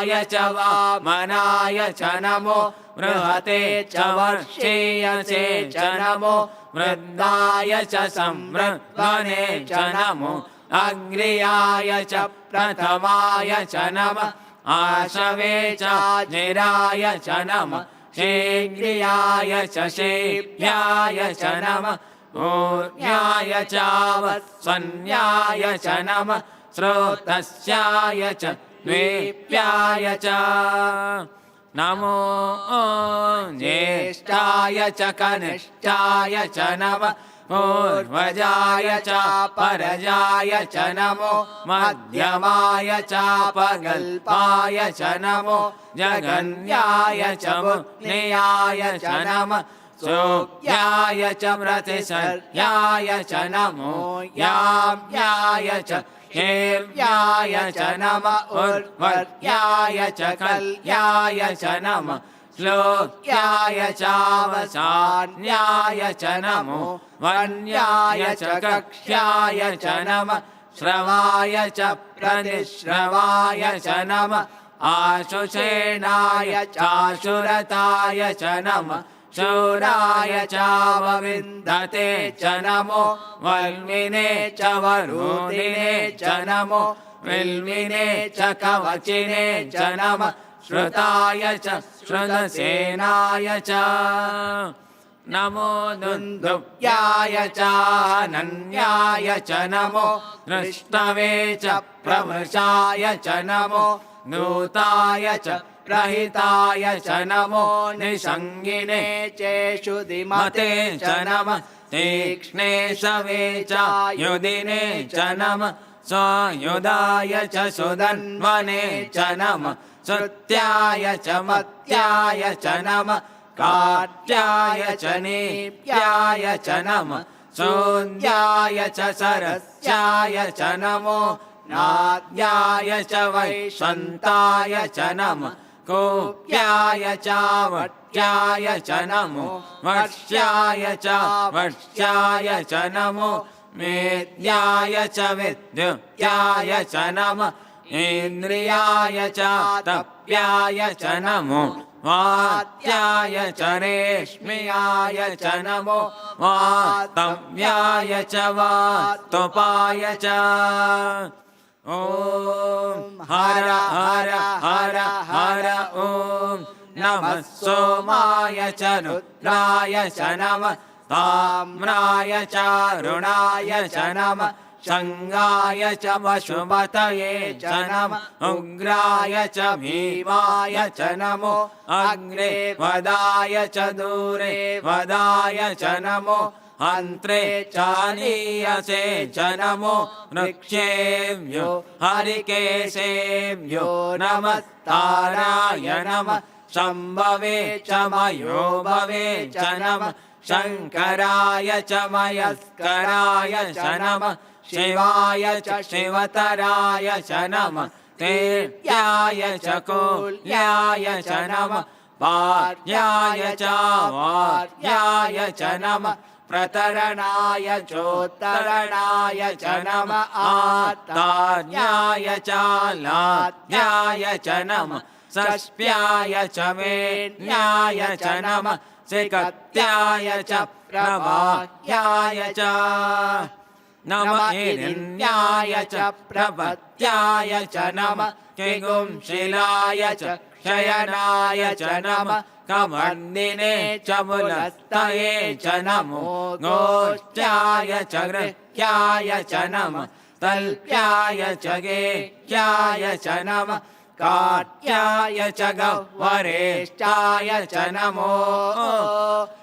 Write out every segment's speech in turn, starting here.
वामनाय च वामनाय च नमो बृहते च वर्षीयसे च नमो वृद्धाय च संवृद्धने च नमो अग्र्याय च प्रथमाय च नमः आशवे च निराय च नमः शीघ्रियाय च शीघ्राय च नमः ऊर्ध्याय च वत्सन्याय च नमः स्रोतस्याय च द्वीप्याय च नमो ज्येष्ठाय च कनिष्ठाय च नमः पूर्वजाय च परजाय च नमो मध्यमाय च पगल्पाय च नमो जगन्याय च मुनियाय च नमः सोऽयाय च प्रतिसर्याय च नमो याम्याय च हेव्याय च नमः उर्वर्याय च कल्याय च नमः श्लोक्याय चावसान्याय च नमो वन्याय च कक्ष्याय च नमः श्रवाय च प्रतिश्रवाय च नमः आशुषेणाय चाशुरताय च नमः शूराय चावविन्दते च नमो वल्मिने च वरूधिने च नमो विल्मिने च कवचिने च नमः श्रुताय च श्रुतसेनाय च नमो दुन्दुभ्याय च अनन्याय च नमो दृष्टवे च प्रमृषाय च नमो नूताय च प्रहिताय च नमो निषङ्गिने चेषु दिमते च नमः तीक्ष्णे शवे च युदिने च नमः स्वायुधाय च सुधन्वने च नमः श्रुत्याय च मत्याय च नमः काट्याय च नीप्याय च नमः शून्याय च सरस्याय च नमो नाद्याय च वैश्वन्ताय च नमः कोप्याय च वट्याय च नमो वर्ष्याय च वर्ष्याय च नमो मेद्याय च विद्युत्याय च नमः इन्द्रियाय च तप्याय च नमो वात्याय च रेश्म्याय च नमो वातव्याय च वातुपाय च ॐ हर हर हर हर ॐ नमः सोमाय च रुद्राय च नमः ताम्राय च रुणाय च नमः शङ्गाय च वशुमतये च नमः उग्राय च भीमाय च नमो अग्रे वदाय च दूरे वदाय च नमो हन्त्रे चानीयसे च नमो वृक्षेभ्यो हरिकेशेभ्यो नमस्ताराय नमः शम्भवे च मयोभवे च नमः शङ्कराय च मयस्कराय च नमः शिवाय च शिवतराय च नमः तेर्याय च कोल्याय च नमः पार्याय च वार्याय च नमः प्रतरणाय चोत्तरणाय च नमः आत्तार्याय च लात्याय च नमः षष्ठ्याय च वेण्याय च नमः सिकत्याय च प्रभायाय च नमः हिरण्याय च प्रपत्याय च नमः किगुंशिलाय च शयनाय च नमः कमर्दिने च मुलस्तये च नमो गोष्ठ्याय च गृह्याय च नमः तल्प्याय च गेह्याय च नमः काट्याय च गह्वरेष्ठाय च नमो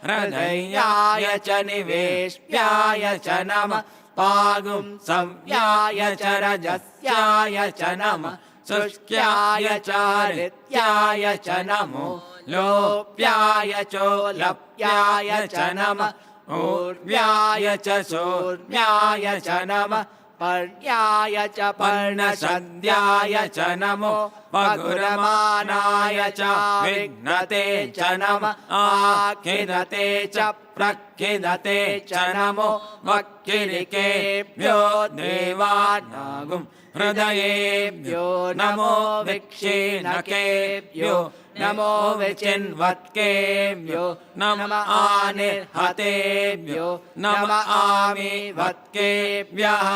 हृदयाय च निवेश्याय च नमः पागुं संव्याय च रजस्याय च नमः शुष्क्याय च हृत्याय च नमो लोप्याय चोलप्याय च नमः ऊर्व्याय च सूर्व्याय च नमः पर्ण्याय च पर्णसद्याय च नमो वगुरमानाय च विघ्नते च नमः आखिदते च प्रखिदते च नमो वक्किरिकेभ्यो देवानागुं हृदयेभ्यो नमो विक्षीणकेभ्यो नमो विचिन्वत्केभ्यो नम आनिर्हतेभ्यो नम आमिवत्केभ्यः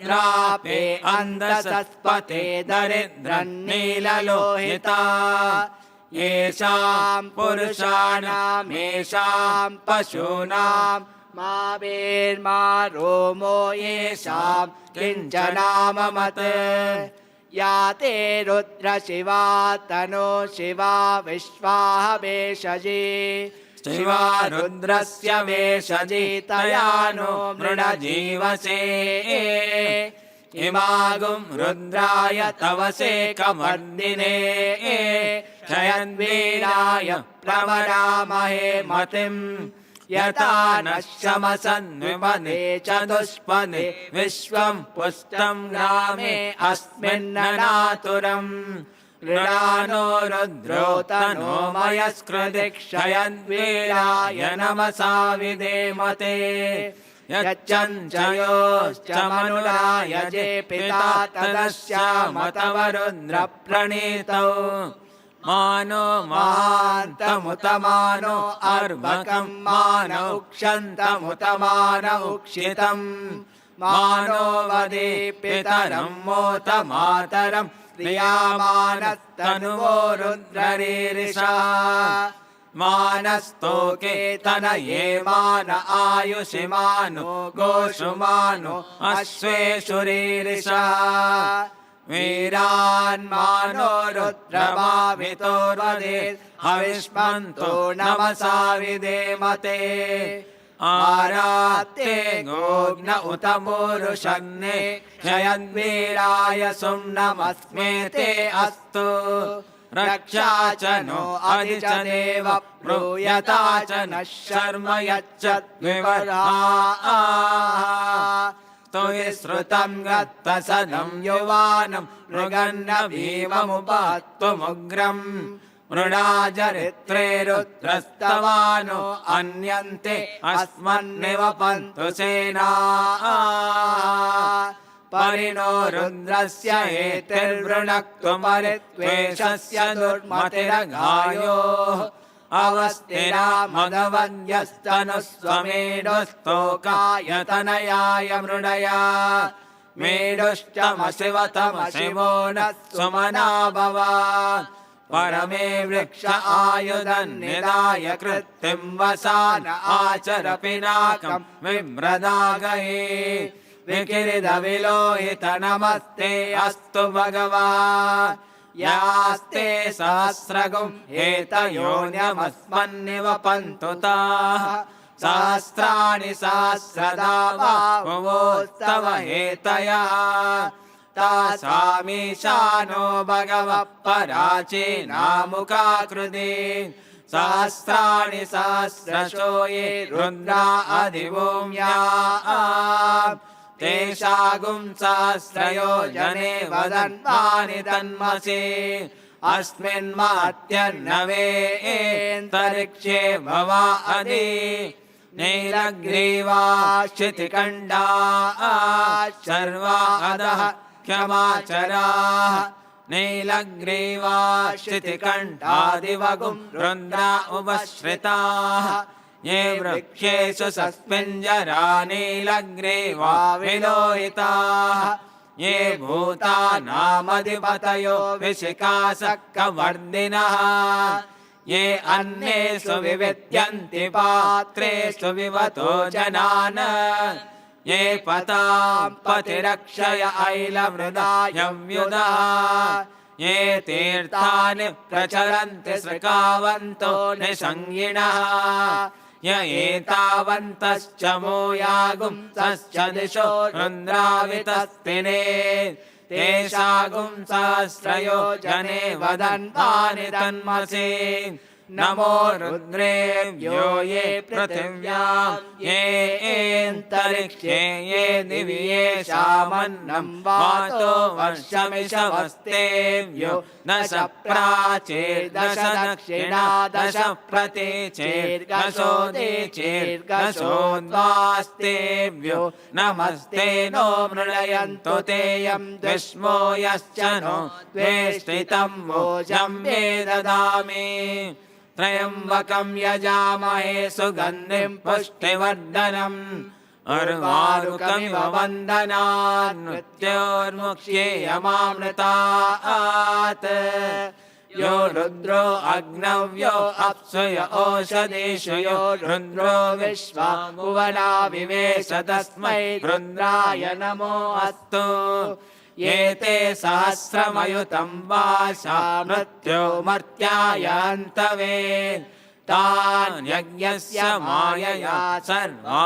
द्रापे अन्धसत्पते दरिद्रन्नीललोहिता येषां पुरुषाणां येषां पशूनां मा वेर्मा रोमो येषां किञ्चनाममत् या ते रुद्रशिवा तनो शिवा विश्वाः वेशजी शिवा रुद्रस्य वेशजी तया नो मृडजीवसे इमागुं रुद्राय तवसे कमर्दिने क्षयन्वीराय प्रवरामहे मतिम् यथा नः शमसन्विमने चतुष्पदे विश्वं पुष्टं ग्रामे अस्मिन्ननातुरम् मृडानो रुद्रो तनो मयस्कृति क्षयन्वीराय नमसा विधेमते यच्चञ्चयोश्च मनुराय जे पिता तदस्यामतव रुद्रप्रणीतौ मानो महान्तमुतमानो अर्भकं मान उक्षन्तमुतमान उक्षितम् मानो वदे पितरं मोत मातरं प्रियामानस्तनुवो रुद्ररीरिषा मानस्तोके तनये मान आयुषि मानो गोषु मानो अश्वेषु रीरिषा वीरान्मानो रुद्रभावितोर्वदेत् हविष्मन्तो नमसा विधेमते आरात्ते गोग्न उत मूरुषग्ने क्षयन्वीराय सुम्नमस्मे ते अस्तु रक्षा च नो अधि च देव ब्रूयता च नः शर्म यच्चद्विवरा स्तुहि श्रुतं गत्तसदं युवानं मृगन्न भीममुपहत्तुमुग्रम् मृडाजरित्रे रुद्रस्तवानो अन्यन्ते अस्मन्निवपन्तु सेना परिणो रुद्रस्य हेतिर्वृणक्तु परित्वेषस्य दुर्मतिरगायोः अवस्तिरा मदवन्यस्तनुस्वमेढुस्तोकायतनयाय मृडया मेढुश्चमशिवतमशिवो नः सुमना भव परमे वृक्ष आयुधन्निदाय कृत्तिं वसान आचर पिनाकं विभ्रदागये विकिरिदविलोहित नमस्ते अस्तु भगवान् यास्ते सहस्रगुं हेतयोन्यमस्मन्निवपन्तु ताः सहस्राणि सहस्रदा बाहुवोस्तव हेतयः तासामीशानो भगवः पराचीनामुखाकृति सहस्राणि सहस्रशो ये रुद्रा अधिभूम्या तेषागुं सहस्रयोजने वदन्मानि तन्मसि अस्मिन्मात्यर्णवेन्तरिक्षे भवा अधि नीलग्रीवा शितिकण्डा सर्वा अधः क्षमाचराः नीलग्रीवा शितिकण्ठादिवगुं रुद्रा उपश्रिताः ये वृक्षेषु सस्मिञ्जरा नीलग्रीवा विलोहिताः ये भूतानामधिपतयो विशिखासक्कवर्दिनः ये अन्नेषु विविद्यन्ति पात्रेषु विवतो जनान् ये पतां पतिरक्षय ऐलमृदायव्युदः ये तीर्थानि प्रचरन्ति सृकावन्तो निसंगिणः य एतावन्तश्च मोयागुं तश्च दिशो रुद्रावितस्तिने तेषागुं सहस्रयोजने वदन्तानि तन्मसि नमो रुद्रेभ्यो ये पृथिव्यां येऽन्तरिक्षे ये दिवि येषामन्नं वातो वर्षमिषवस्तेभ्यो दश प्राचीर्दश दक्षिणा दश प्रतीचीर्दशोदीचीर्दशोद्वास्तेभ्यो नमस्ते नो मृळयन्तु तेऽयं द्विष्मो यश्च नो द्वेष्टितं वोचं मे ददामि त्र्यम्बकं यजामहे सुगन्धिं पुष्टिवर्धनम् उर्वारुकमिव वन्दनान् मृत्योर्मुक्ष्येयमामृतात् यो रुद्रो अग्नव्यो अप्सु य ओषधीषु यो रुद्रो विश्वा भुवना विवेश तस्मै रुद्राय नमो अस्तु ये ते सहस्रमयुतं वाशा मृत्योमर्त्यायान्तवे तान् यज्ञस्य मायया सर्वानमयजामहे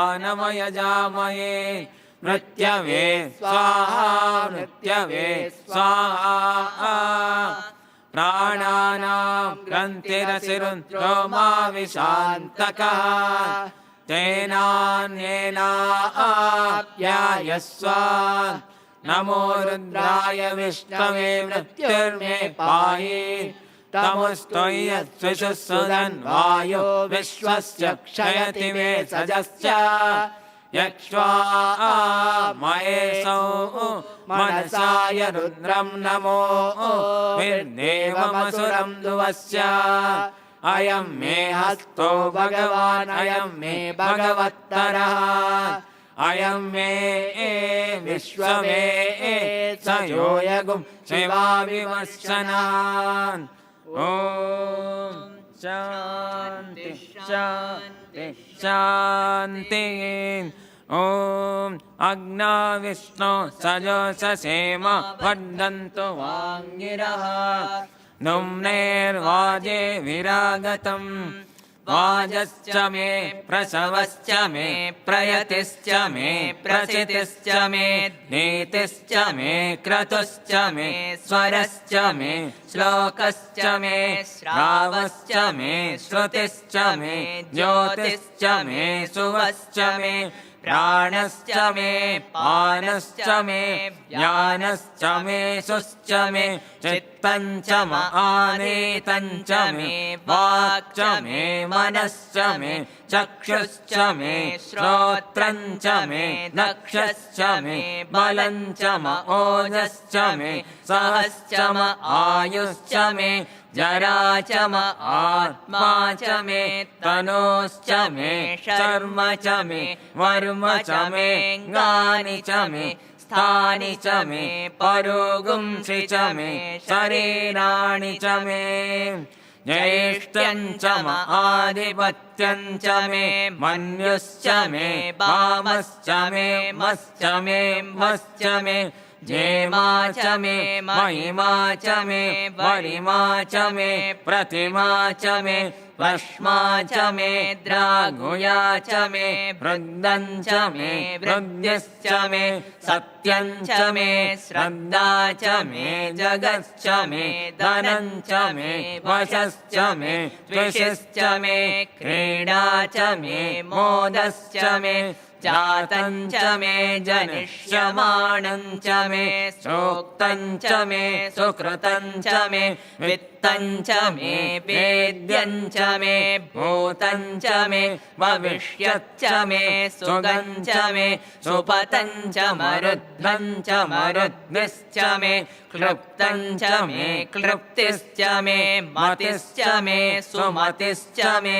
मृत्यवे स्वाहा मृत्यवे स्वाहा प्राणानां ग्रन्थिरसिरुद्रो मा विशान्तकः तेनान्येनाप्यायस्व नमो रुद्राय विष्णवे मृत्युर्मे पाहि तमुस्तुयत्सुषुसुदन्वायो विश्वस्य क्षयति मे सजश्च यक्ष्वा महेशौ मनसाय रुद्रं नमो विर्देवमसुरं दुवस्य अयं मे हस्तो भगवान् अयं मे भगवत्तरः अयं मे विश्वमे स योऽयगुं शिवाविमर्शनान् ॐ शान्ति शान्ति शान्तिः ॐ अग्ना विष्णो सजोषसेम वर्धन्तु वाङ्गिरः नुम्नेर्वाजे विरागतम् वाजश्च मे प्रसवश्च मे प्रयतिश्च मे प्रसितिश्च मे नीतिश्च मे क्रतुश्च मे स्वरश्च मे श्लोकश्च मे श्रावश्च मे श्रुतिश्च मे ज्योतिश्च मे सुवश्च मे प्राणश्च मे पानश्च मे ज्ञानश्च मे सुश्च मे चित्तञ्च आनीतञ्च मे वाक्च मे मनश्च मे चक्षुश्च मे श्रोत्रञ्च मे दक्षश्च मे बलञ्च ओजश्च मे सहश्च आयुश्च मे जरा च आत्मा च मे तनोश्च मे शर्म च मे वर्म च मे गानि च मे स्थानि च मे परोगुंसि च मे शरीराणि च मे ज्येष्ठं च आधिपत्यं च मे मन्युश्च मे वामश्च मे मश्च मे मश्च मे जेमा च मे महिमा च मे वरिमा च मे प्रतिमा च मे भस्मा च मे द्रागुया च मे वृद्धं च मे वृद्धिश्च मे सत्यं च मे श्रद्धा च मे जगश्च मे धनं च मे वशश्च मे द्विषश्च मे क्रीडा च मे मोदश्च मे जातं च मे जनिष्यमाणं च मे सूक्तं च मे सुकृतं च मे वित्तं च मे वेद्यं च मे भूतं च मे भविष्यच्च मे सुगं च मे सुपतं च मरुद्धं च मरुद्भिश्च मे क्लृप्तं च मे क्लृप्तिश्च मे मतिश्च मे सुमतिश्च मे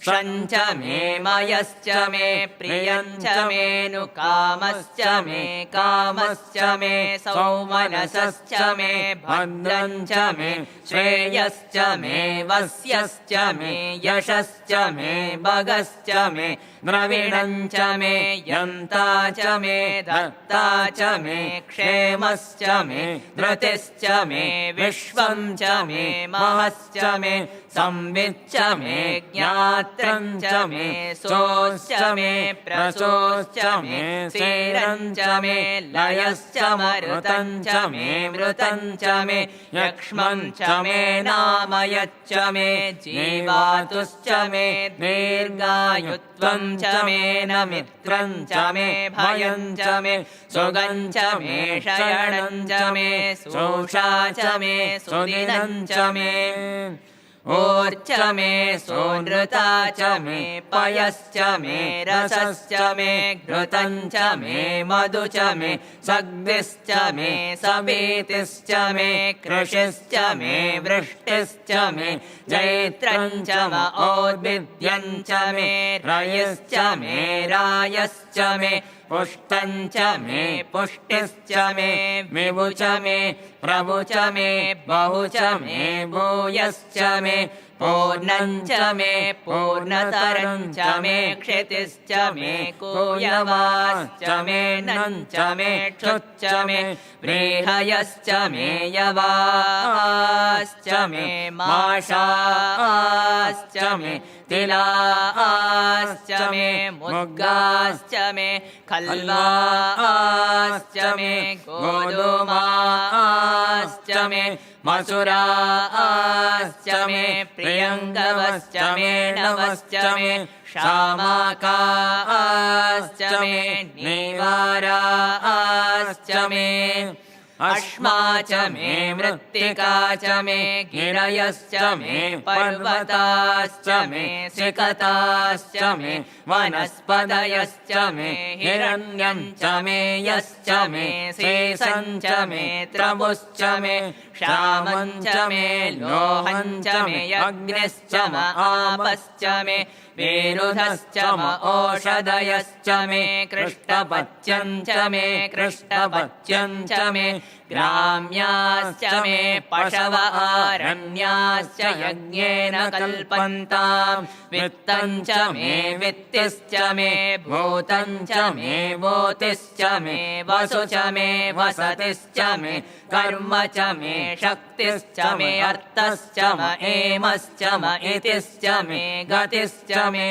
क्षञ्च मे मयश्च मे प्रियञ्च मेऽनुकामश्च मे कामश्च मे सौमनसश्च मे भद्रञ्च मे श्रेयश्च मे वस्यश्च मे यशश्च मे भगश्च मे द्रविणञ्च मे यन्ता च मे धर्ता च मे क्षेमश्च मे धृतिश्च मे विश्वं च मे महश्च मे संविच्च मे ज्ञात् मात्रं च मे सोश्च मे प्रसोश्च मे स्थिरं च मे लयश्च मरुतं च मे मृतं च मे यक्ष्मं च मे नामयच्च मे जीवातुश्च मे दीर्घायुत्वं च मे नमित्रं च मे भयं च मे सुगं च मे शयनं च मे सोषा च मे सुदिनं च मे ऊर्च मे सोनृता च मे पयश्च मे रसश्च मे घृतं च मे मधु च मे सग्दिश्च मे सपीतिश्च मे कृषिश्च मे वृष्टिश्च मे जैत्रं च म औद्भिद्यं च मे रयश्च मे रायश्च मे पुष्टं च मे पुष्टिश्च मे विभु च मे प्रभु च मे बहु च मे भूयश्च मे पूर्णं च मे पूर्णतरं च मे क्षितिश्च मे कूयवाश्च मे नं च मे क्षुच्च मे व्रीहयश्च मे यवाश्च मे माषाश्च मे तिलाश्च मे मुद्गाश्च मे खल्वाश्च मे गोधूमाश्च मे मसुराश्च मे प्रियङ्गवश्च मे नवश्च मे शामाकाश्च मे नीवाराश्च मे अश्मा च मे मृत्तिका च मे गिरयश्च मे पर्वताश्च मे सिकताश्च मे वनस्पतयश्च मे हिरण्यं च मे यश्च मे शेषं च मे त्रमुश्च मे श्यामं च मे लोहं च मे अग्निश्च म आपश्च मे विरुधश्च म ओषधयश्च मे कृष्णपत्यं च मे कृष्णपत्यं च मे ग्राम्याश्च मे पशव आरण्याश्च यज्ञेन कल्पन्तां वित्तं च मे वित्तिश्च मे भूतं च मे भूतिश्च मे वसु च मे वसतिश्च मे कर्म च मे शक्तिश्च मे अर्थश्च म एमश्च म इतिश्च मे गतिश्च मे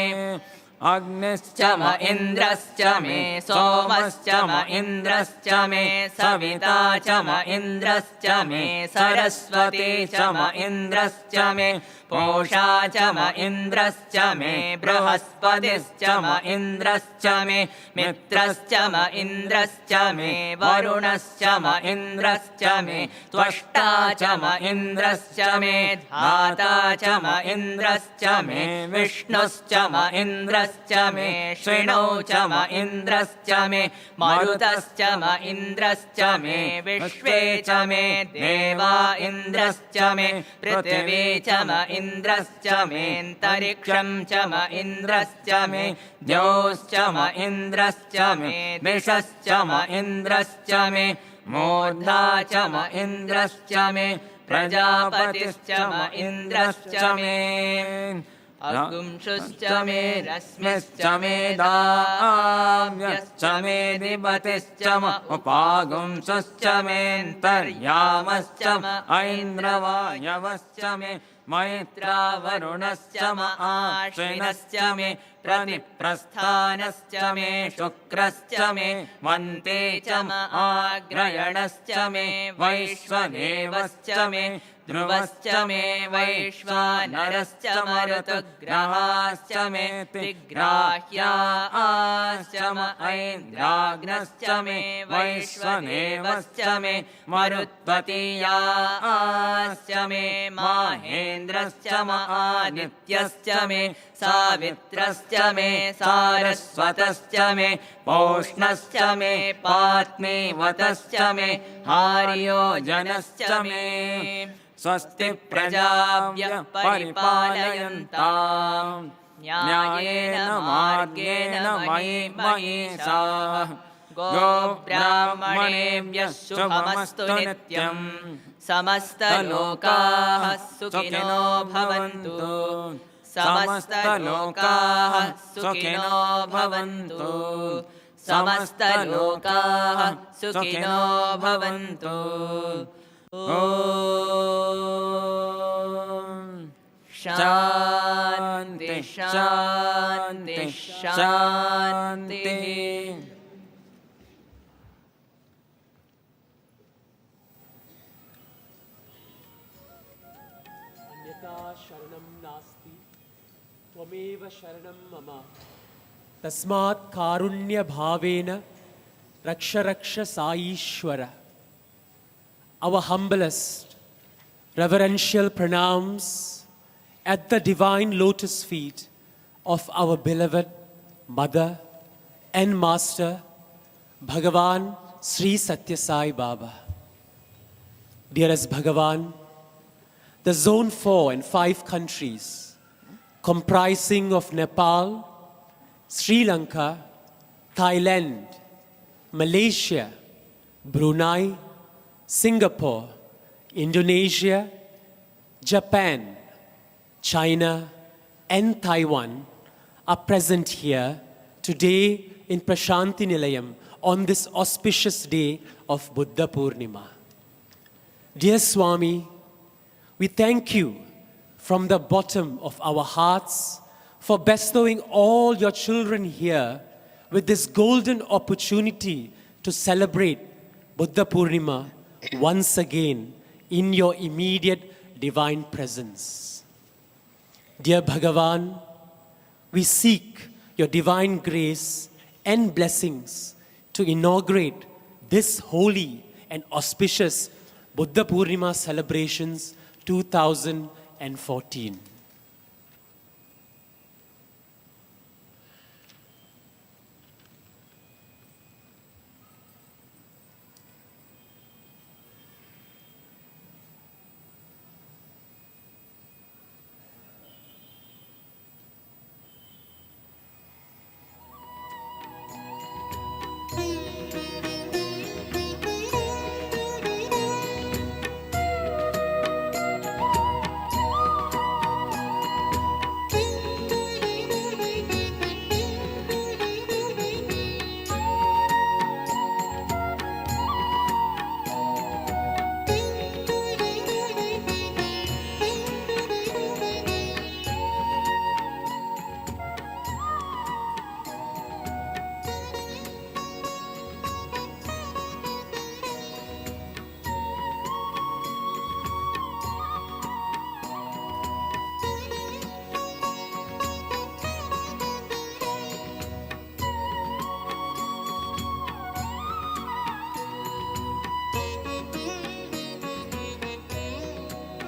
अग्निश्च म इन्द्रश्च मे सोमश्च म इन्द्रश्च मे सविता च म इन्द्रश्च मे सरस्वती च म इन्द्रश्च मे पूषा च म इन्द्रश्च मे बृहस्पतिश्च म इन्द्रश्च मे मित्रश्च म इन्द्रश्च मे वरुणश्च म इन्द्रश्च मे त्वष्टा च म इन्द्रश्च मे धाता च म इन्द्रश्च मे विष्णुश्च म इन्द्रश्च मे श्विनौ च म इन्द्रश्च मे मरुतश्च म इन्द्रश्च मे विश्वे च मे देवा इन्द्रश्च मे पृथिवी च म इन्द्रश्च मेऽन्तरिक्षं च म इन्द्रश्च मे द्यौश्च म इन्द्रश्च मे विषश्च म इन्द्रश्च मे मूर्धा च म इन्द्रश्च मे प्रजापतिश्च म इन्द्रश्च मे अगुंशुश्च मे रश्मिश्च मे दाव्यश्च मे दिपतिश्च म उपागुंशुश्च मेऽन्तर्यामश्च म ऐन्द्रवायवश्च मे मैत्रावरुणश्च म आश्विनश्च मे प्रतिप्रस्थानश्च मे शुक्रश्च मे मन्ते च म आग्रयणश्च मे वैश्वदेवश्च मे ध्रुवश्च मे वैश्वानरश्च मरुतग्रहाश्च मे तिग्राह्याश्च म ऐन्द्राग्नश्च मे वैश्वदेवश्च मे मरुत्वतीयाश्च मे माहेन्द्रश्च म आदित्यश्च मे सावित्रश्च मे सारस्वतश्च मे पौष्णश्च मे पात्नीवतश्च मे हार्योजनश्च मे स्वस्ति प्रजाभ्यः परिपालयन्ताम् न्यायेन मार्गेण मयि महीषाः गोब्राह्मणेभ्यः शुभमस्तु नित्यम् समस्तलोकाः सुखिनो भवन्तु समस्तलोकाः सुखिनो भवन्तु समस्तलोकाः सुखिनो भवन्तु ॐ शान्ति शान्ति शान्ति शान्तिः शरणं नास्ति त्वमेव शरणं मम तस्मात् कारुण्य भावेन रक्ष रक्ष साईश्वर. Our humblest reverential pranams at the divine lotus feet of our beloved mother and master Bhagavan Sri Satya Sai Baba. Dearest Bhagavan, the Zone 4 and 5 countries comprising of Nepal, Sri Lanka, Thailand, Malaysia, Brunei, Singapore, Indonesia, Japan, China, and Taiwan are present here today in Prashanti Nilayam on this auspicious day of Buddha Purnima. Dear Swami, we thank you from the bottom of our hearts for bestowing all your children here with this golden opportunity to celebrate Buddha Purnima once again in your immediate divine presence. Dear Bhagavan, we seek your divine grace and blessings to inaugurate this holy and auspicious Buddha Purnima celebrations 2014.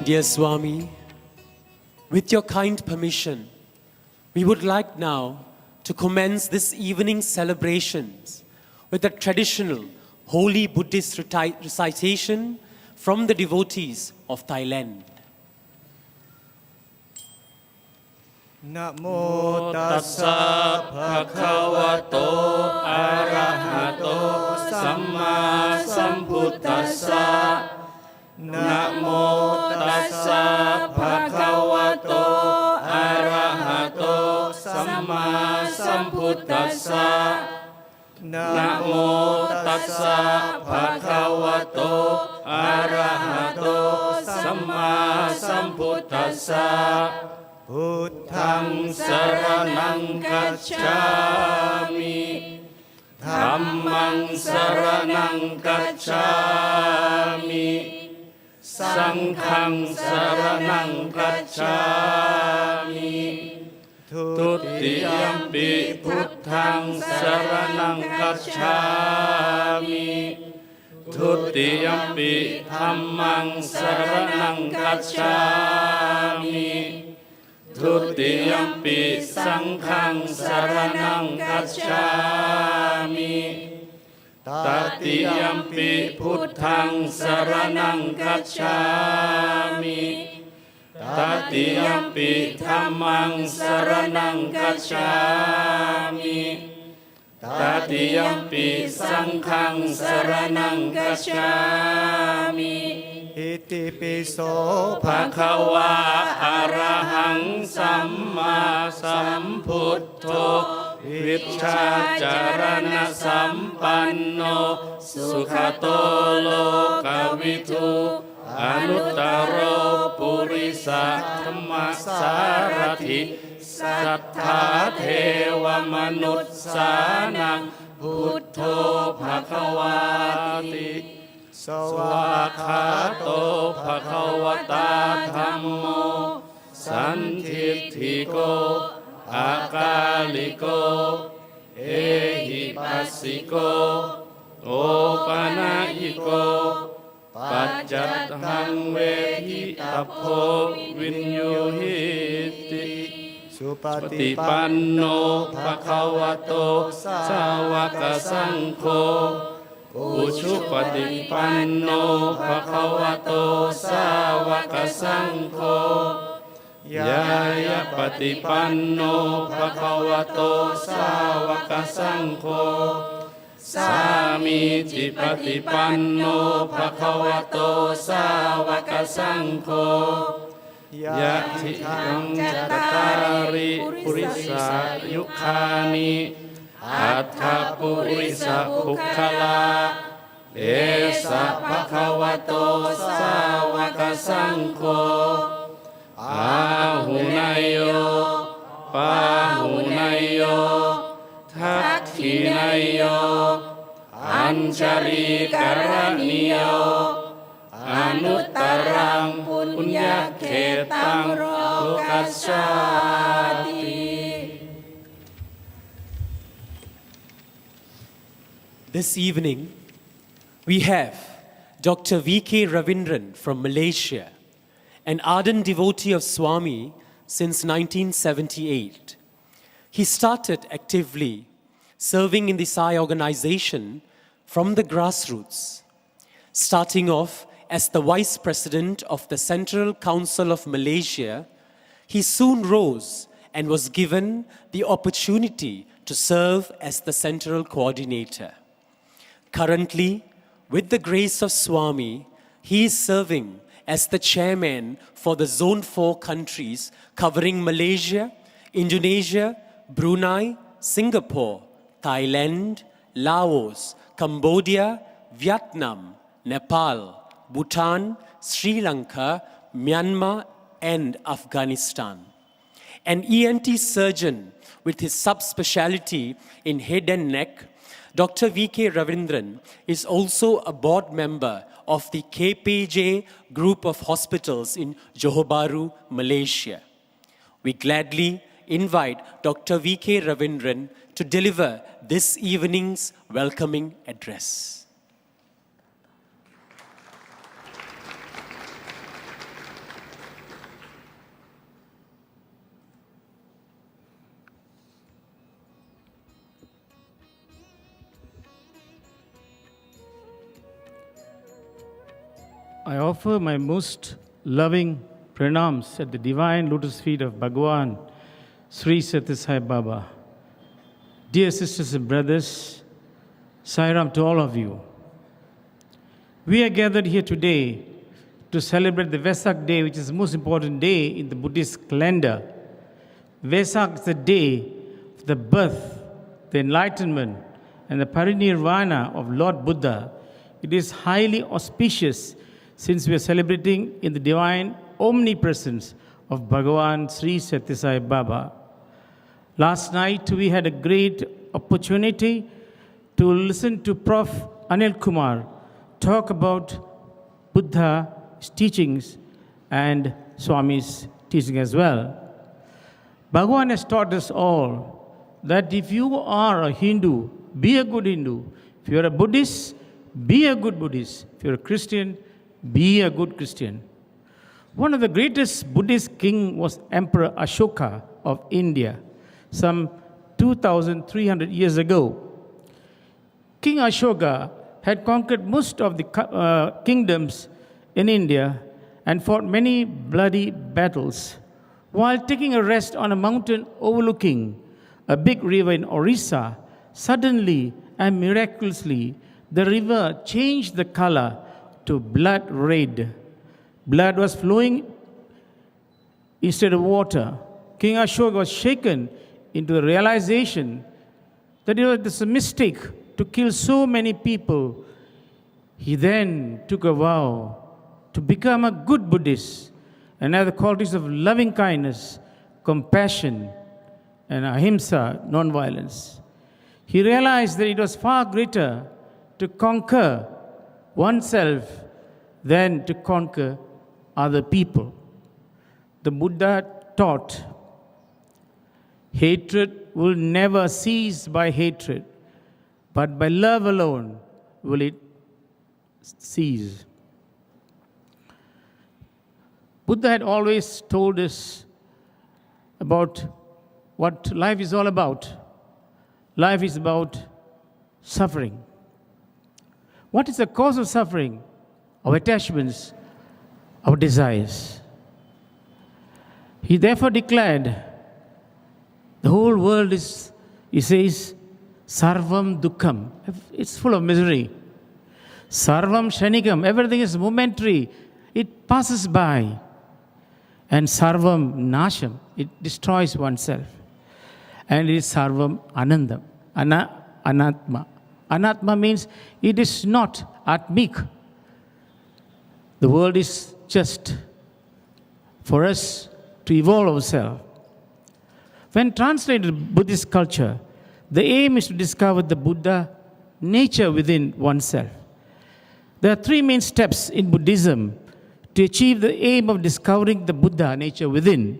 Dear Swami, with your kind permission, we would like now to commence this evening's celebrations with a traditional holy Buddhist recitation from the devotees of Thailand. Namo tassa bhagavato arahato samma sambuddhassa. Namo tassa bhagavato arahato samma sambuddhassa. Namo tassa bhagavato arahato samma sambuddhassa. Buddhang saranang gacchami, Dhammang saranang gacchami, Sanghang saranang gacchami. Tutiyampi Buddhang saranang gacchami, Tutiyampi Dhammang saranang gacchami, Tutiyampi Sanghang saranang gacchami, Tatiyampi Buddhang saranang gacchami, Tatiyampi Dhammang saranang gacchami, Tatiyampi Sanghang saranang gacchami. Itipiso bhagava arahang samma sambuddho vichacharana sampanno sukhato lokavidu anuttaro purisa dhammasarathi สัทธาเทวมนุษย์สานังพุทโธภควาติสวากขาโตภควตาธัมโมสันทิฏฐิโกอากาลิโกเอหิปัสสิโกโอปานายิโกปัจจัตหังเวทิตัพโพวินยูหิติสุปฏิปันโนภควโตสาวกสังโฆอุชุปฏิปันโนภควโตสาวกสังโฆยายะปฏิปันโนภควโตสาวกสังโฆสามีจิปฏิปันโนภควโตสาวกสังโฆยะทิทังจตาริปุริสายุคานิอัตถปุริสภุคลาเอสะภควโตสาวกสังโฆอาหุนายโยปาหุนายโยทักขินายโยอัญชลีกรณีโยอนุตตรังปุญญเขตังโลกัสสาติ This evening, we have Dr. V.K. Ravindran from Malaysia, an ardent devotee of Swami since 1978. He started actively serving in the Sai organization from the grassroots, starting off as the Vice President of the Central Council of Malaysia. He soon rose and was given the opportunity to serve as the Central Coordinator. Currently, with the grace of Swami, he is serving as the Chairman for the Zone 4 countries covering Malaysia, Indonesia, Brunei, Singapore, Thailand, Laos, Cambodia, Vietnam, Nepal, Bhutan, Sri Lanka, Myanmar, and Afghanistan. An ENT surgeon with his subspecialty in head and neck, Dr. V.K. Ravindran is also a board member of the KPJ group of hospitals in Johor Bahru, Malaysia. We gladly invite Dr. V.K. Ravindran to deliver this evening's welcoming address. I offer my most loving pranams at the divine lotus feet of Bhagavan Sri Sathya Sai Baba. Dear sisters and brothers, Sairam to all of you. We are gathered here today to celebrate the Vesak day, which is the most important day in the Buddhist calendar. Vesak is the day of the birth, the enlightenment, and the parinirvana of Lord Buddha. It is highly auspicious since we are celebrating in the divine omnipresence of Bhagavan Sri Sathya Sai Baba. Last night we had a great opportunity to listen to Prof. Anil Kumar talk about Buddha's teachings and Swami's teaching as well. Bhagavan has taught us all that if you are a Hindu, be a good Hindu. If you are a Buddhist, be a good Buddhist. If you are a Christian, be a good Christian. One of the greatest Buddhist king was Emperor Ashoka of India, some 2,300 years ago. King Ashoka had conquered most of the kingdoms in India and fought many bloody battles. While taking a rest on a mountain overlooking a big river in Orissa, suddenly and miraculously, the river changed the color to blood red. Blood was flowing instead of water. King Ashoka was shaken into the realization that it was a mistake to kill so many people. He then took a vow to become a good Buddhist and have the qualities of loving kindness, compassion, and ahimsa, non-violence. He realized that it was far greater to conquer oneself than to conquer other people. The Buddha taught hatred will never cease by hatred, but by love alone will it cease. Buddha had always told us about what life is all about. Life is about suffering. What is the cause of suffering? Our attachments, our desires. He therefore declared, the whole world is, he says, sarvam dukkham. It's full of misery. Sarvam shanikam. Everything is momentary. It passes by. And sarvam nasham. It destroys oneself. And it is sarvam anandam. Anatma. Anatma means it is not atmik. The world is just for us to evolve ourselves. When translated in Buddhist culture, the aim is to discover the Buddha nature within oneself. There are three main steps in Buddhism to achieve the aim of discovering the Buddha nature within.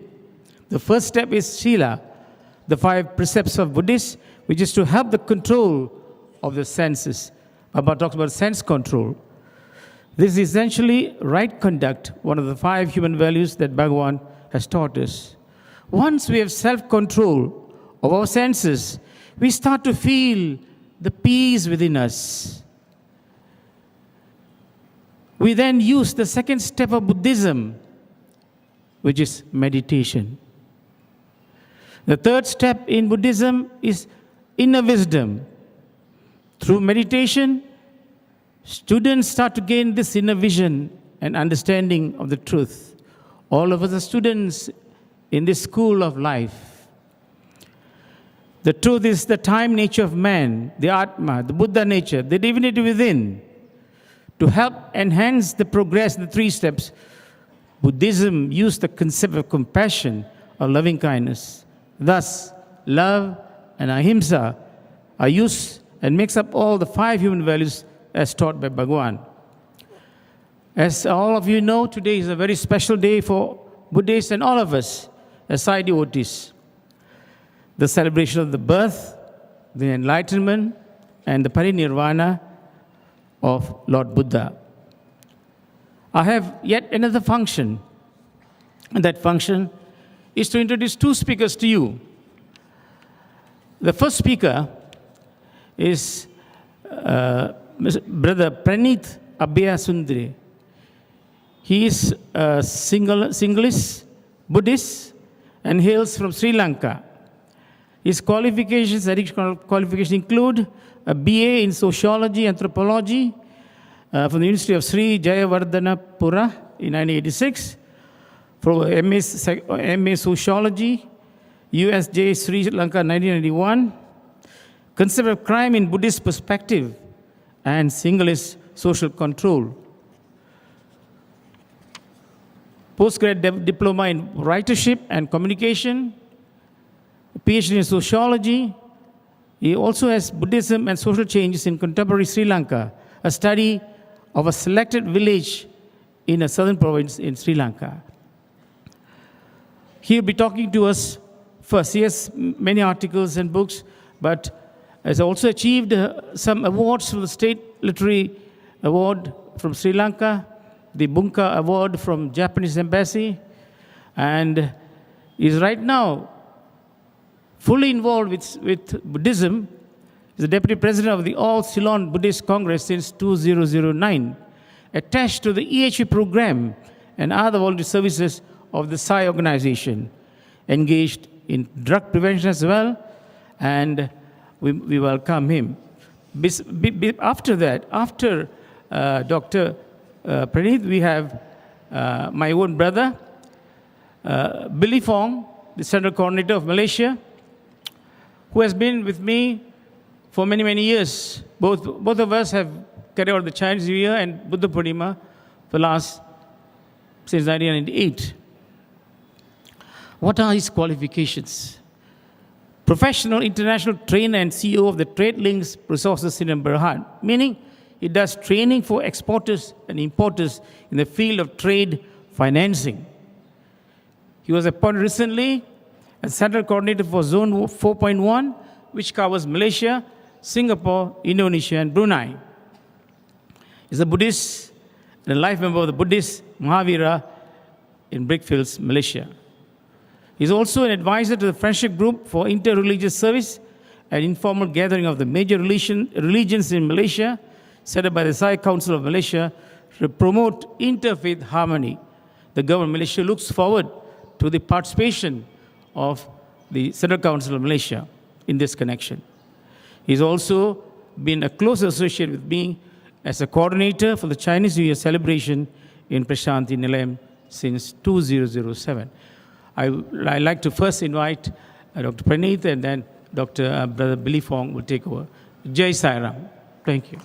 The first step is Sila, the 5 precepts of Buddhists, which is to help the control of the senses. Baba talks about sense control. This is essentially right conduct, one of the 5 human values that Bhagavan has taught us. Once we have self-control of our senses, we start to feel the peace within us. We then use the second step of Buddhism, which is meditation. The third step in Buddhism is inner wisdom. Through meditation, students start to gain this inner vision and understanding of the truth. All of us are students in this school of life. The truth is the time nature of man, the Atma, the Buddha nature, the divinity within. To help enhance the progress in the 3 steps, Buddhism used the concept of compassion or loving kindness. Thus, love and ahimsa are used and makes up all the 5 human values as taught by Bhagavan. As all of you know, today is a very special day for Buddhists and all of us as Sai devotees. The celebration of the birth, the enlightenment, and the parinirvana of Lord Buddha. I have yet another function, and that function is to introduce 2 speakers to you. The first speaker is Brother Pranith Abhyasundari. He is a Sinhalese Buddhist and hails from Sri Lanka. His qualifications include a BA in Sociology, Anthropology from the University of Sri Jayawardhanapura in 1986, for MA Sociology, USJ Sri Lanka 1991, Concept of Crime in Buddhist Perspective, and Sinhalese Social Control. Postgrad diploma in writership and communication, PhD in sociology. He also has Buddhism and social changes in contemporary Sri Lanka, a study of a selected village in a southern province in Sri Lanka. He'll be talking to us first. He has many articles and books, but has also achieved some awards from the State Literary Award from Sri Lanka, the Bunka Award from Japanese Embassy, and is right now fully involved with Buddhism. He's the Deputy President of the All Ceylon Buddhist Congress since 2009, attached to the EHP program and other voluntary services of the Sai organization, engaged in drug prevention as well, and we welcome him. After that, after Dr. Pranith, we have my own brother, Billy Fong, the Central Coordinator of Malaysia, who has been with me for many, many years. Both of us have carried out the Chinese New Year and Buddha Purnima since 1998. What are his qualifications? professional international trainer and CEO of the Trade Links Resources in Berhad, meaning he does training for exporters and importers in the field of trade financing. He was appointed recently as Central Coordinator for Zone 4.1, which covers Malaysia, Singapore, Indonesia, and Brunei. He's a Buddhist and a life member of the Buddhist Mahavira in Brickfields, Malaysia. He's also an advisor to the Friendship Group for Interreligious Service, an informal gathering of the major religions in Malaysia, set up by the Sai Council of Malaysia to promote interfaith harmony. The government of Malaysia looks forward to the participation of the Central Council of Malaysia in this connection. He's also been a close associate with me as a coordinator for the Chinese New Year celebration in Prashanti Nilayam since 2007. I'd like to first invite Dr. Praneeth, and then Brother Billy Fong will take over. Jai Sai Ram. Thank you.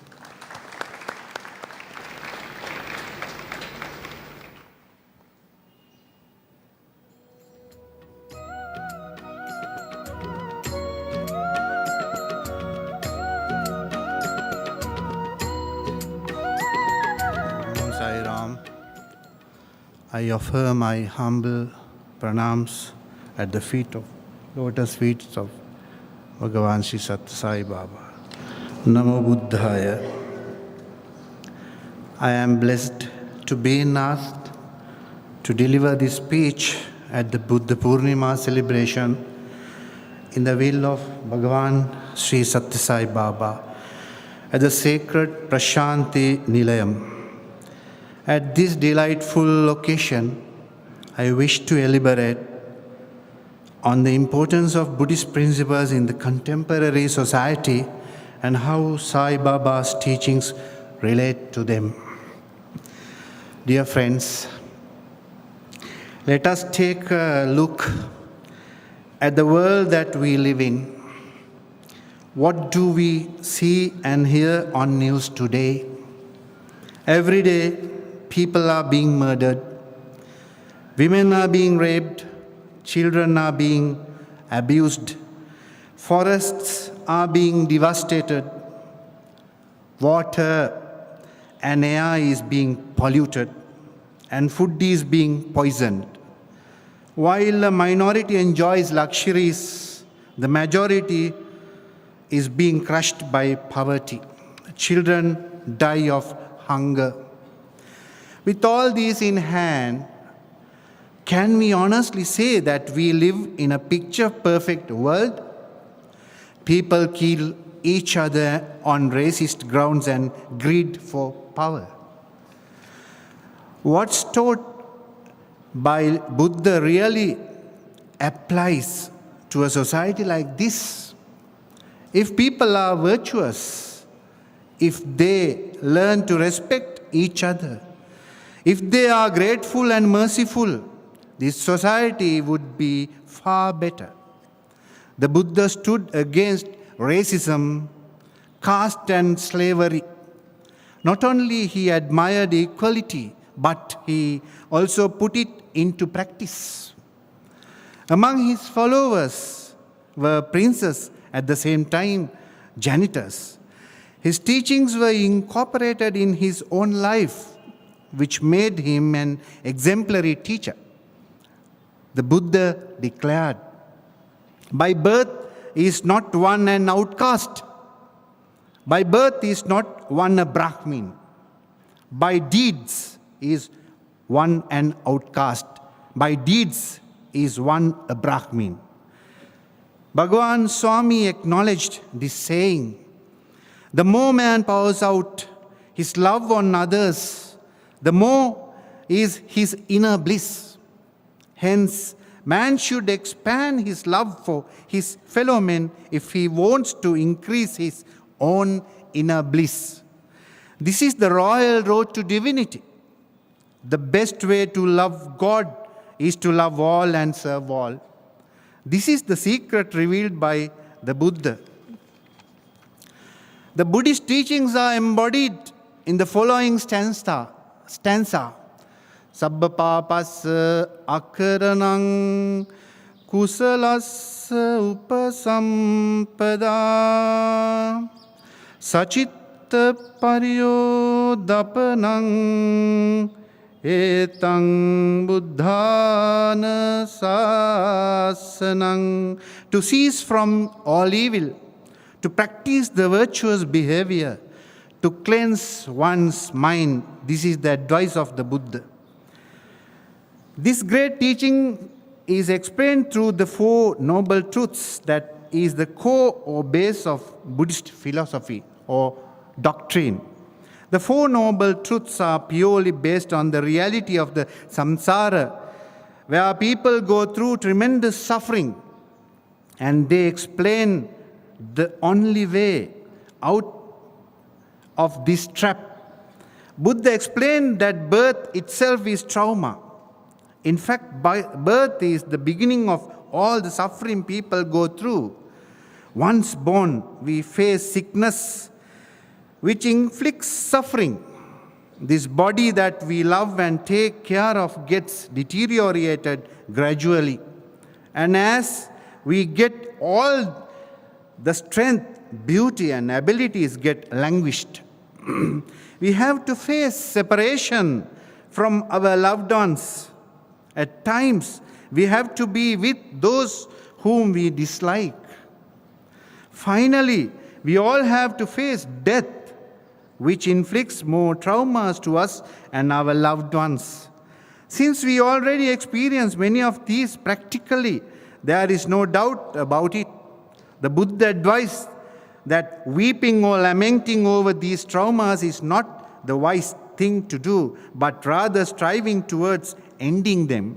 Om Sai Ram. I offer my humble pranams at the lotus feet of Bhagavan Sri Sathya Sai Baba. Namo Buddhaya. I am blessed to be asked to deliver this speech at the Buddha Purnima celebration in the will of Bhagavan Sri Sathya Sai Baba at the sacred Prashanti Nilayam. At this delightful occasion, I wish to elaborate on the importance of Buddhist principles in the contemporary society and how Sai Baba's teachings relate to them. Dear friends, let us take a look at the world that we live in. What do we see and hear on news today? Every day, people are being murdered. Women are being raped, children are being abused, forests are being devastated, water and air is being polluted, and food is being poisoned. While a minority enjoys luxuries, the majority is being crushed by poverty. Children die of hunger. With all these in hand, can we honestly say that we live in a picture-perfect world? People kill each other on racist grounds and greed for power. What's taught by Buddha really applies to a society like this. If people are virtuous, if they learn to respect each other, if they are grateful and merciful, this society would be far better. The Buddha stood against racism, caste and slavery. Not only he admired equality, but he also put it into practice. Among his followers were princes, at the same time janitors. His teachings were incorporated in his own life, which made him an exemplary teacher. The Buddha declared, by birth is not one an outcast. By birth is not one a Brahmin. By deeds is one an outcast. By deeds is one a Brahmin. Bhagavan Swami acknowledged this saying. The more man pours out his love on others, the more is his inner bliss. Hence, man should expand his love for his fellow men if he wants to increase his own inner bliss. This is the royal road to divinity. The best way to love God is to love all and serve all. This is the secret revealed by the Buddha. The Buddhist teachings are embodied in the following stanza. Sabba papas akaranang Kusalassa upasampada Sachitta paryodapanang Etang buddhana sasanang. To cease from all evil, to practice the virtuous behavior, to cleanse one's mind. This is the advice of the Buddha. This great teaching is explained through the Four Noble Truths that is the core or base of Buddhist philosophy or doctrine. The Four Noble Truths are purely based on the reality of the samsara, where people go through tremendous suffering, and they explain the only way out of this trap. Buddha explained that birth itself is trauma. In fact, birth is the beginning of all the suffering people go through. Once born, we face sickness, which inflicts suffering. This body that we love and take care of gets deteriorated gradually. And as we get all the strength, beauty, and abilities get languished. We have to face separation from our loved ones. At times, we have to be with those whom we dislike. Finally, we all have to face death, which inflicts more traumas to us and our loved ones. Since we already experience many of these practically, there is no doubt about it. The Buddha advised that weeping or lamenting over these traumas is not the wise thing to do, but rather striving towards ending them.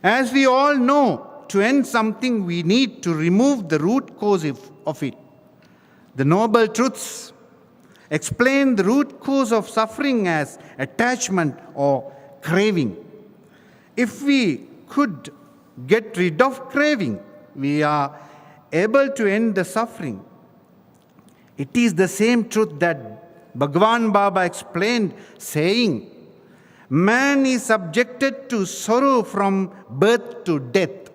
As we all know, to end something we need to remove the root cause of it. The Noble Truths explain the root cause of suffering as attachment or craving. If we could get rid of craving, we are able to end the suffering. It is the same truth that Bhagavan Baba explained, saying, man is subjected to sorrow from birth to death.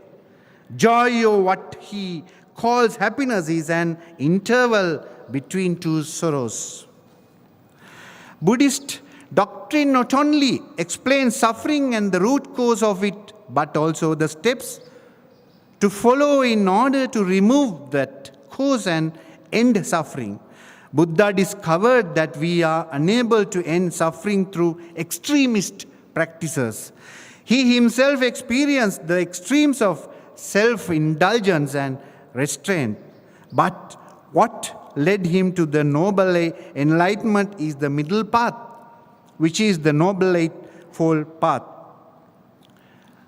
Joy, or what he calls happiness, is an interval between two sorrows. Buddhist doctrine not only explains suffering and the root cause of it, but also the steps to follow in order to remove that cause and end suffering. Buddha discovered that we are unable to end suffering through extremist practices. He himself experienced the extremes of self-indulgence and restraint. But what led him to the Noble Enlightenment is the middle path, which is the Noble Eightfold Path.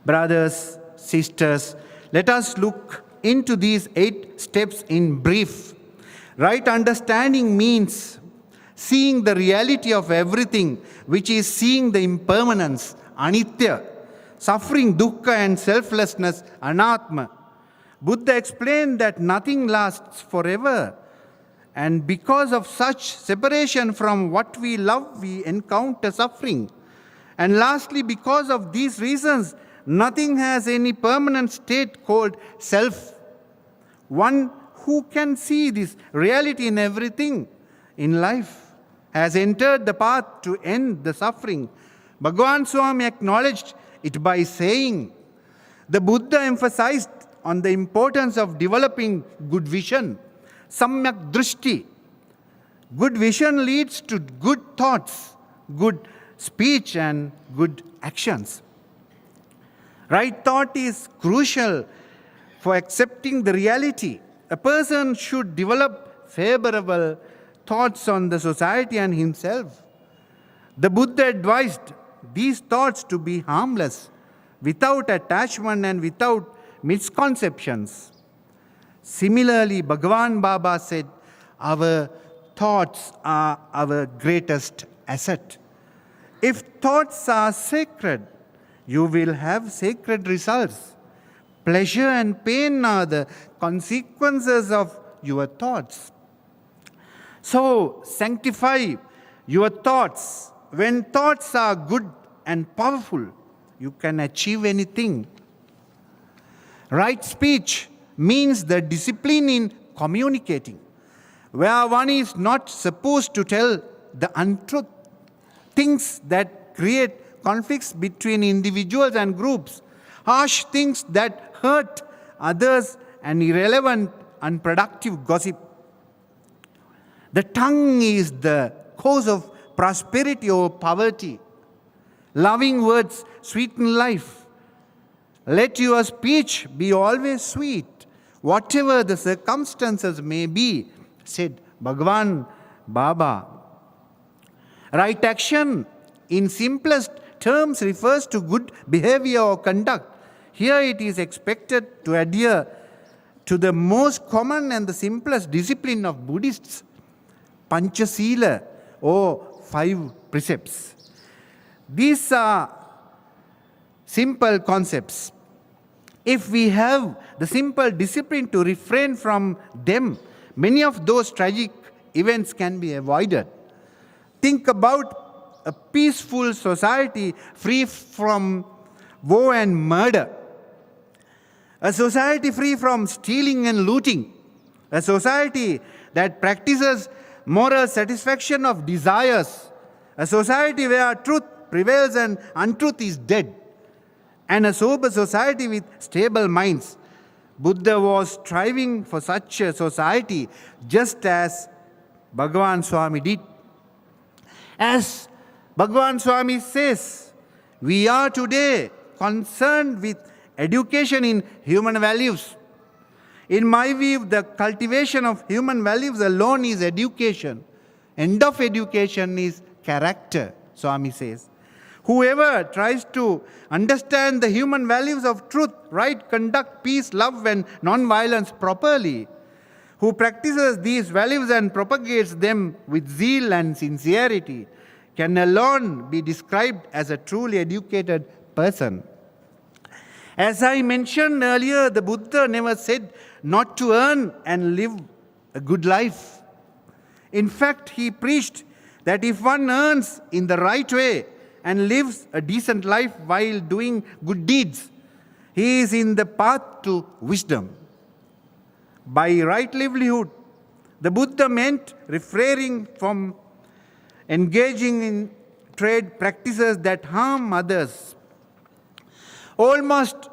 Brothers, sisters, let us look into these 8 steps in brief. Right understanding means seeing the reality of everything, which is seeing the impermanence, anitya, suffering, dukkha, and selflessness, anatma. Buddha explained that nothing lasts forever, and because of such separation from what we love, we encounter suffering. And lastly, because of these reasons, nothing has any permanent state called self. One who can see this reality in everything in life has entered the path to end the suffering. Bhagavan Swami acknowledged it by saying, the Buddha emphasized on the importance of developing good vision, samyak drishti. Good vision leads to good thoughts, good speech, and good actions. Right thought is crucial for accepting the reality. A person should develop favorable thoughts on the society and himself. The Buddha advised these thoughts to be harmless, without attachment and without misconceptions. Similarly, Bhagavan Baba said, our thoughts are our greatest asset. If thoughts are sacred, you will have sacred results. Pleasure and pain are the consequences of your thoughts. So, sanctify your thoughts. When thoughts are good and powerful, you can achieve anything. Right speech means the discipline in communicating, where one is not supposed to tell the untruth, things that create conflicts between individuals and groups, harsh things that hurt others, and irrelevant, unproductive gossip. The tongue is the cause of prosperity or poverty. Loving words sweeten life. Let your speech be always sweet, whatever the circumstances may be, said Bhagwan Baba. Right action, in simplest terms, refers to good behavior or conduct. Here it is expected to adhere to the most common and the simplest discipline of Buddhists, Panchasila, or 5 precepts. These are simple concepts. If we have the simple discipline to refrain from them, many of those tragic events can be avoided. Think about a peaceful society free from war and murder, a society free from stealing and looting, a society that practices moral satisfaction of desires, a society where truth prevails and untruth is dead, and a sober society with stable minds. Buddha was striving for such a society, just as Bhagavan Swami did. As Bhagavan Swami says, we are today concerned with education in human values. In my view, the cultivation of human values alone is education. End of education is character, Swami says. Whoever tries to understand the human values of truth, right conduct, peace, love, and non-violence properly, who practices these values and propagates them with zeal and sincerity, can alone be described as a truly educated person. As I mentioned earlier, the Buddha never said not to earn and live a good life. In fact, he preached that if one earns in the right way and lives a decent life while doing good deeds, he is in the path to wisdom. By right livelihood, the Buddha meant refraining from engaging in trade practices that harm others. Almost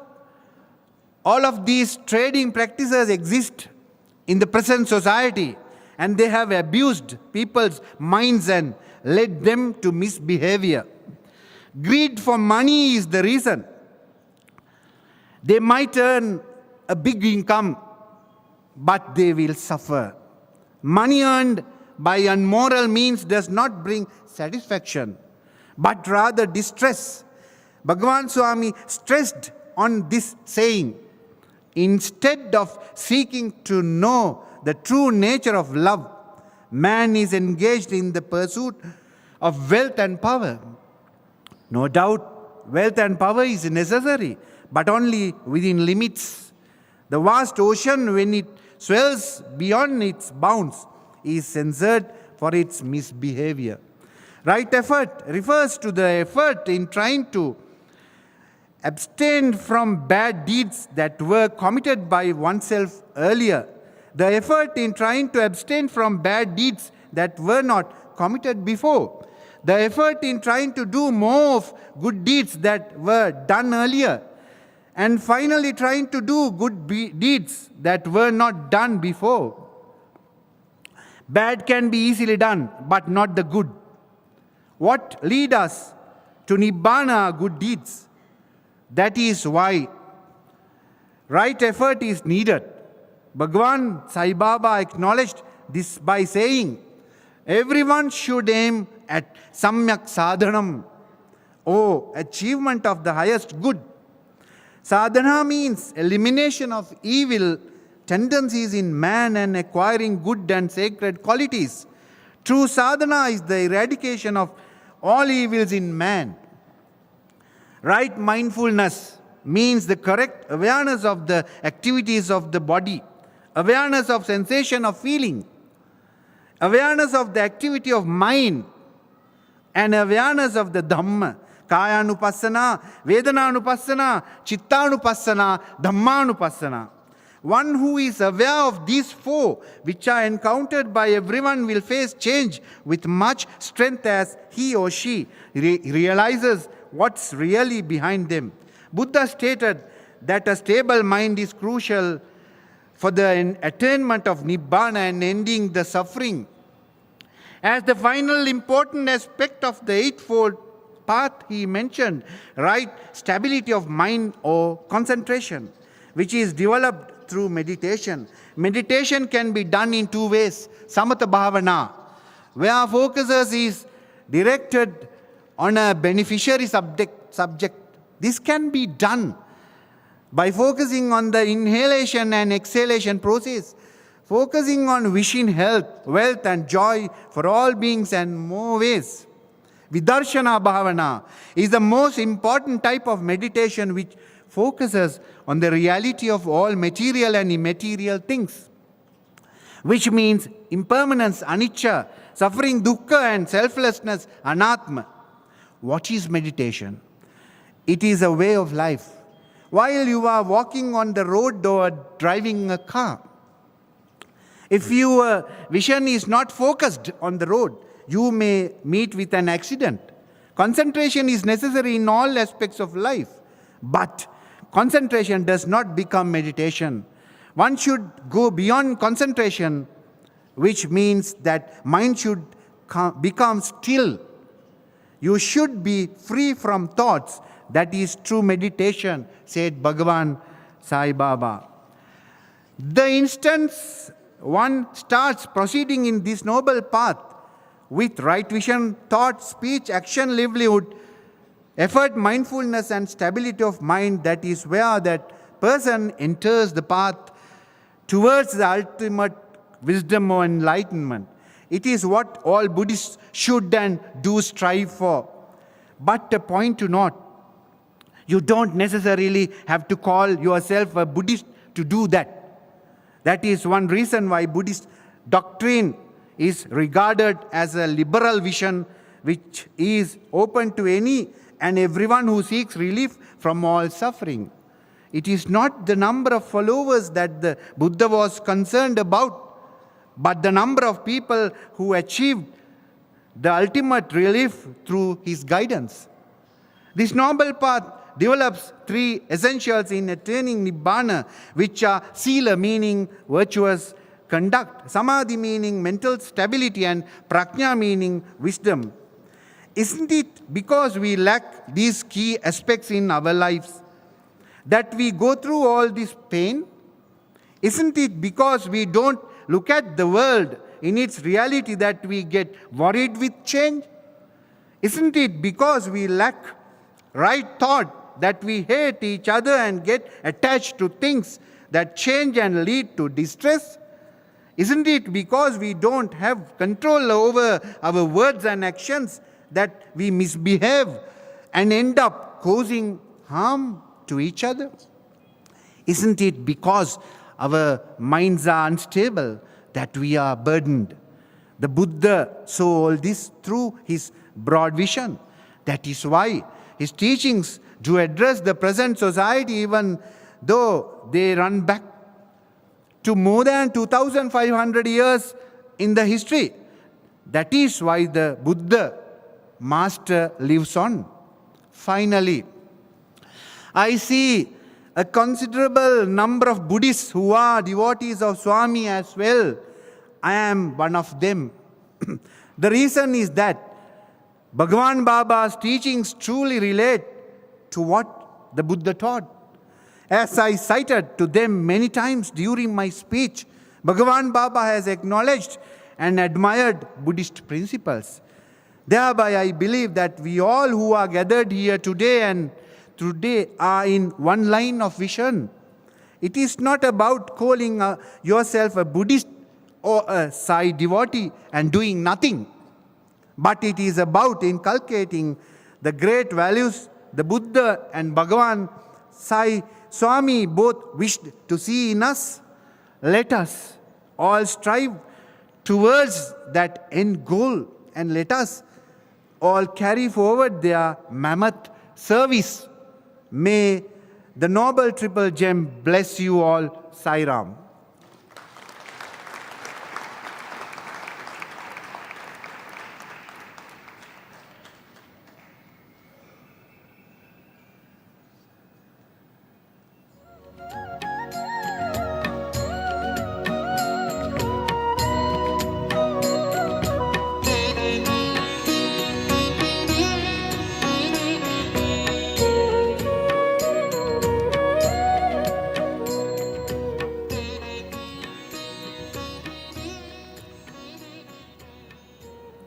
all of these trading practices exist in the present society, and they have abused people's minds and led them to misbehavior. Greed for money is the reason. They might earn a big income, but they will suffer. Money earned by immoral means does not bring satisfaction, but rather distress. Bhagavan Swami stressed on this saying, instead of seeking to know the true nature of love, man is engaged in the pursuit of wealth and power. No doubt, wealth and power is necessary, but only within limits. The vast ocean, when it swells beyond its bounds, is censored for its misbehavior. Right effort refers to the effort in trying to abstain from bad deeds that were committed by oneself earlier. The effort in trying to abstain from bad deeds that were not committed before. The effort in trying to do more of good deeds that were done earlier. And finally, trying to do good deeds that were not done before. Bad can be easily done, but not the good. What leads us to Nibbana are good deeds. That is why right effort is needed. Bhagavan Sai Baba acknowledged this by saying, everyone should aim at Samyak Sadhanam, or achievement of the highest good. Sadhana means elimination of evil tendencies in man and acquiring good and sacred qualities. True sadhana is the eradication of all evils in man. Right mindfulness means the correct awareness of the activities of the body, awareness of sensation of feeling, awareness of the activity of mind, and awareness of the Dhamma, Kayanupassana, Vedananupassana, Chittanupassana, Dhammanupassana. One who is aware of these four, which are encountered by everyone, will face change with much strength as he or she realizes what's really behind them. Buddha stated that a stable mind is crucial for the attainment of Nibbana and ending the suffering. As the final important aspect of the Eightfold Path, he mentioned right stability of mind or concentration, which is developed through meditation. Meditation can be done in two ways. Samatha Bhavana, where focus is directed on a beneficiary subject. This can be done by focusing on the inhalation and exhalation process, focusing on wishing health, wealth, and joy for all beings and more ways. Vidarshana Bhavana is the most important type of meditation which focuses on the reality of all material and immaterial things, which means impermanence, anicca, suffering, dukkha, and selflessness, anatma. What is meditation? It is a way of life. While you are walking on the road or driving a car, if your vision is not focused on the road, you may meet with an accident. Concentration is necessary in all aspects of life, but concentration does not become meditation. One should go beyond concentration, which means that mind should become still. You should be free from thoughts. That is true meditation, said Bhagavan Sai Baba. The instance one starts proceeding in this noble path with right vision, thought, speech, action, livelihood, effort, mindfulness, and stability of mind, that is where that person enters the path towards the ultimate wisdom or enlightenment. It is what all Buddhists should and do strive for. But a point to note, you don't necessarily have to call yourself a Buddhist to do that. That is one reason why Buddhist doctrine is regarded as a liberal vision which is open to any and everyone who seeks relief from all suffering. It is not the number of followers that the Buddha was concerned about, but the number of people who achieved the ultimate relief through his guidance. This noble path develops three essentials in attaining Nibbana, which are Sila, meaning virtuous conduct, Samadhi, meaning mental stability, and Prajna, meaning wisdom. Isn't it because we lack these key aspects in our lives that we go through all this pain? Isn't it because we don't look at the world in its reality that we get worried with change? Isn't it because we lack right thought that we hate each other and get attached to things that change and lead to distress? Isn't it because we don't have control over our words and actions that we misbehave and end up causing harm to each other? Isn't it because our minds are unstable that we are burdened? The Buddha saw all this through his broad vision. That is why his teachings do address the present society, even though they run back to more than 2,500 years in the history. That is why the Buddha Master lives on. Finally, I see a considerable number of Buddhists who are devotees of Swami as well. I am one of them. The reason is that Bhagavan Baba's teachings truly relate to what the Buddha taught. As I cited to them many times during my speech, Bhagavan Baba has acknowledged and admired Buddhist principles. Thereby, I believe that we all who are gathered here today are in one line of vision. It is not about calling yourself a Buddhist or a Sai devotee and doing nothing, but it is about inculcating the great values the Buddha and Bhagavan Sai Swami both wished to see in us. Let us all strive towards that end goal, and let us all carry forward their mammoth service. May the Noble Triple Gem bless you all. Sai Ram.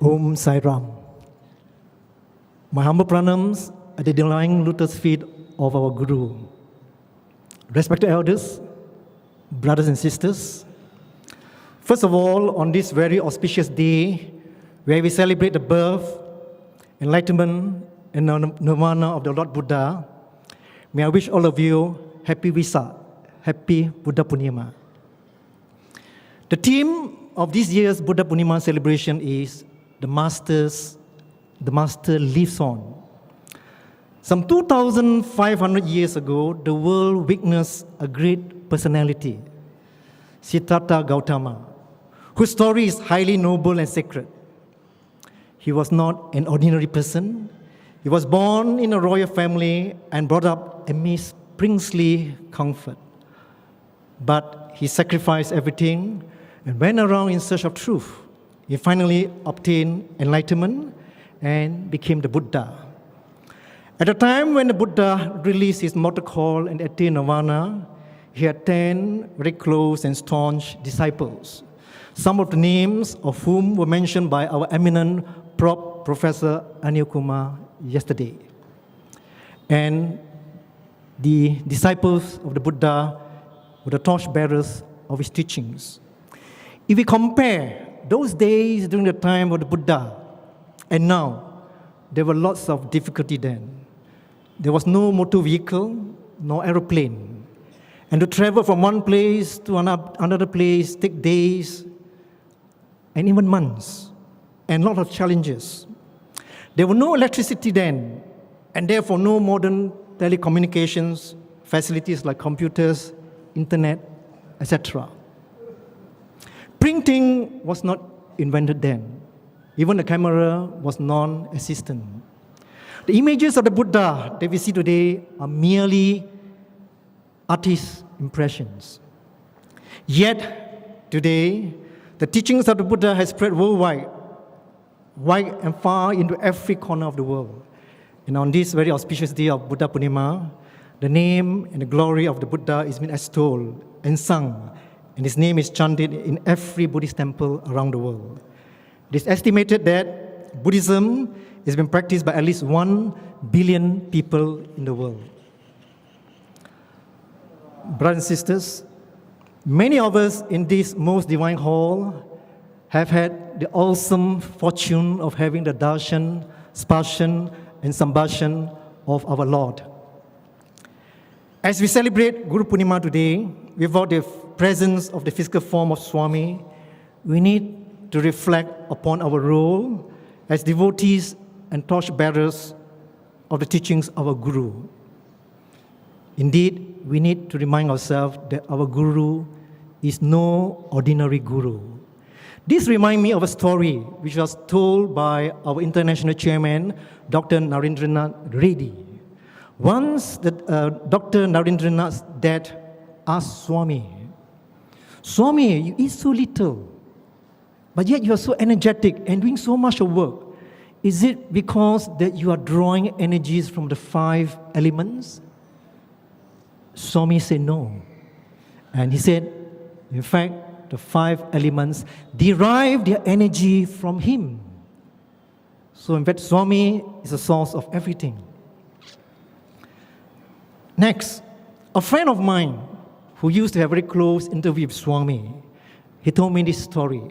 Om Sai Ram. My humble pranams at the divine lotus feet of our Guru. Respected elders, brothers and sisters, first of all, on this very auspicious day where we celebrate the birth, enlightenment, and nirvana of the Lord Buddha, may I wish all of you Happy Vesak, Happy Buddha Purnima. The theme of this year's Buddha Purnima celebration is the Master lives on. Some 2,500 years ago, the world witnessed a great personality, Siddhartha Gautama, whose story is highly noble and sacred. He was not an ordinary person. He was born in a royal family and brought up amidst princely comfort. But he sacrificed everything and went around in search of truth. He finally obtained enlightenment and became the Buddha. At the time when the Buddha released his mortal coil and attained nirvana, he had 10 very close and staunch disciples, some of the names of whom were mentioned by our eminent Professor Anil Kumar yesterday. And the disciples of the Buddha were the torchbearers of his teachings. If we compare those days during the time of the Buddha and now, there were lots of difficulty then. There was no motor vehicle, no aeroplane. And to travel from one place to another place take days and even months, and a lot of challenges. There were no electricity then, and therefore no modern telecommunications facilities like computers, internet, etc. Printing was not invented then. Even the camera was non-existent. The images of the Buddha that we see today are merely artist impressions. Yet, today, the teachings of the Buddha has spread worldwide, wide and far into every corner of the world. And on this very auspicious day of Buddha Purnima, the name and the glory of the Buddha is being extolled and sung, and his name is chanted in every Buddhist temple around the world. It is estimated that Buddhism is being practiced by at least 1 billion people in the world. Brothers and sisters, many of us in this most divine hall have had the awesome fortune of having the darshan, sparshan, and sambashan of our Lord. As we celebrate Guru Purnima today, without the presence of the physical form of Swami, we need to reflect upon our role as devotees and torchbearers of the teachings of our Guru. Indeed, we need to remind ourselves that our Guru is no ordinary Guru. This reminds me of a story which was told by our international chairman, Dr. Narendranath Reddy. Once Dr. Narendranath's dad asked Swami, "Swami, you eat so little, but yet you are so energetic and doing so much of work. Is it because that you are drawing energies from the 5 elements?" Swami said no. And he said, in fact, the 5 elements derive their energy from him. So in fact, Swami is the source of everything. Next, a friend of mine who used to have a very close interview with Swami, he told me this story.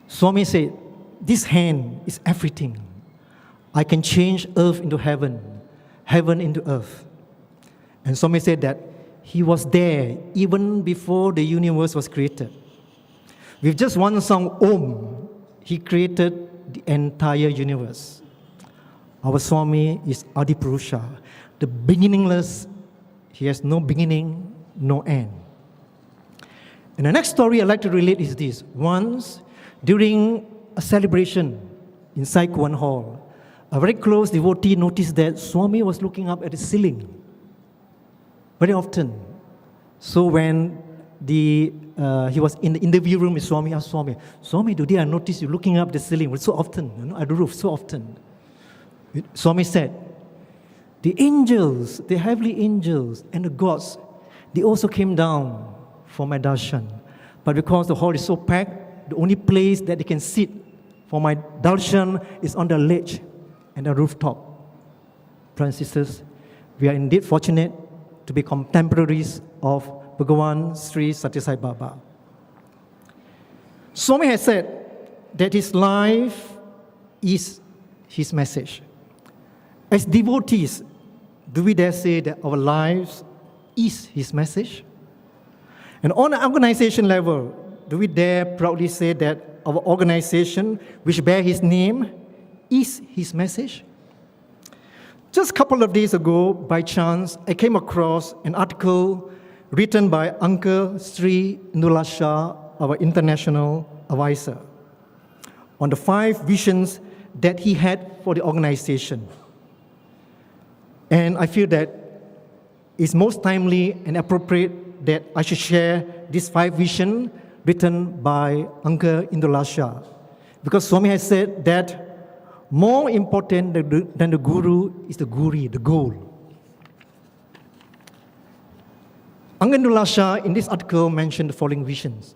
Swami said, "This hand is everything. I can change earth into heaven, heaven into earth." And Swami said that he was there even before the universe was created. With just one sound, Om, he created the entire universe. Our Swami is Adipurusha, the beginningless. He has no beginning, no end. And the next story I'd like to relate is this. Once, during a celebration in Sai Kuan Hall, a very close devotee noticed that Swami was looking up at the ceiling very often. So when he was in the interview room with Swami, asked Swami, today I noticed you looking up the ceiling so often, at the roof so often. Swami said, the angels, the heavenly angels and the gods, they also came down for my darshan. But because the hall is so packed, the only place that they can sit for my darshan is on the ledge and the rooftop. Brothers and sisters, we are indeed fortunate to be contemporaries of Bhagavan Sri Sathya Sai Baba. Swami has said that his life is his message. As devotees, do we dare say that our lives is his message? And on an organization level, do we dare proudly say that our organization, which bear his name, is his message? Just a couple of days ago, by chance, I came across an article written by Uncle Sri Indullah Shah, our international advisor, on the 5 visions that he had for the organization. And I feel that it's most timely and appropriate that I should share this 5 visions written by Uncle Indullah Shah. Because Swami has said that more important than the guru is the guri, the goal. Uncle Indullah Shah in this article mentioned the following visions.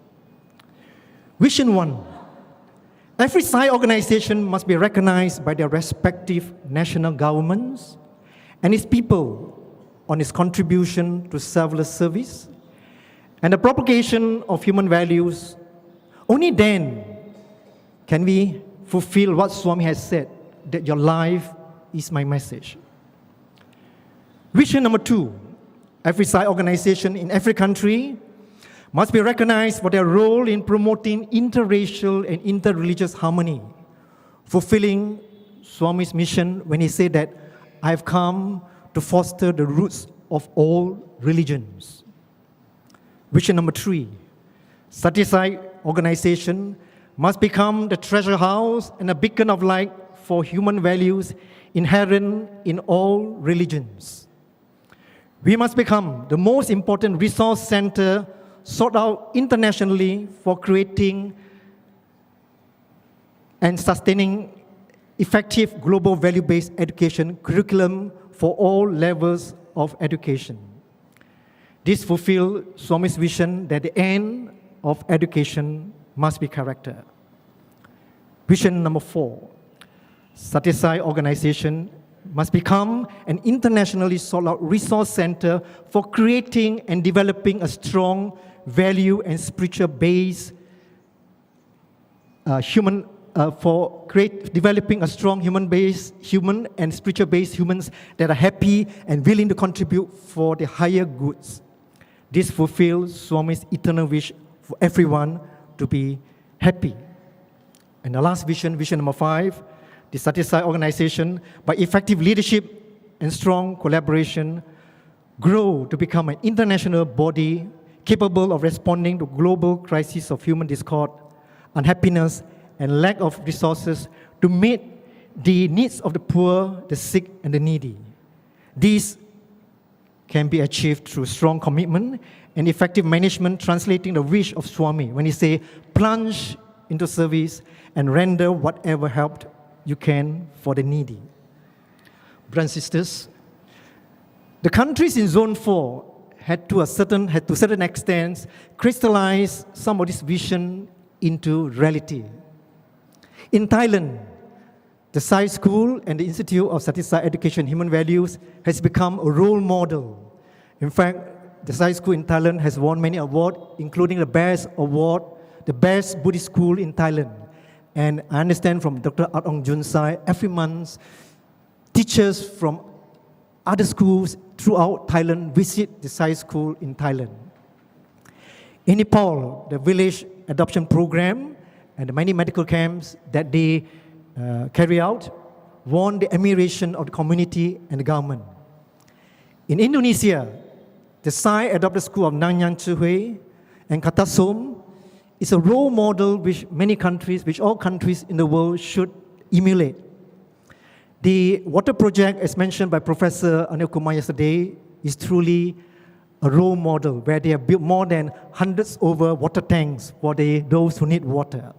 Vision 1. Every Sai organization must be recognized by their respective national governments and its people on its contribution to selfless service and the propagation of human values. Only then can we fulfill what Swami has said, that your life is my message. Vision number 2, every Sai organization in every country must be recognized for their role in promoting interracial and interreligious harmony, fulfilling Swami's mission when he said that I have come to foster the roots of all religions. Vision number 3, Sathya Sai organization must become the treasure house and a beacon of light for human values inherent in all religions. We must become the most important resource center sought out internationally for creating and sustaining effective global value-based education curriculum for all levels of education. This fulfills Swami's vision that the end of education must be character. Vision number 4, Sathya Sai organization must become an internationally sought-out resource center for creating and developing a strong value and spiritual-based developing a strong human and spiritual-based humans that are happy and willing to contribute for the higher goods. This fulfills Swami's eternal wish for everyone to be happy. And the last vision, vision number 5, the Sathya Sai organization, by effective leadership and strong collaboration, grow to become an international body capable of responding to global crises of human discord, unhappiness, and lack of resources to meet the needs of the poor, the sick, and the needy. These can be achieved through strong commitment and effective management, translating the wish of Swami when he say, plunge into service and render whatever help you can for the needy. Brothers and sisters, the countries in Zone 4 had to a certain extent crystallized some of this vision into reality. In Thailand, the Sai School and the Institute of Sathya Sai Education Human Values has become a role model. In fact, the Sai School in Thailand has won many awards, including the best award, the best Buddhist school in Thailand. And I understand from Dr. Atong Junsai, every month, teachers from other schools throughout Thailand visit the Sai School in Thailand. In Nepal, the village adoption program and the many medical camps that they carry out won the admiration of the community and the government. In Indonesia, the Sai Adopted School of Nanyang Chihui and Kartasum is a role model which all countries in the world should emulate. The water project, as mentioned by Professor Anil Kumar yesterday, is truly a role model where they have built more than hundreds over water tanks for those who need water.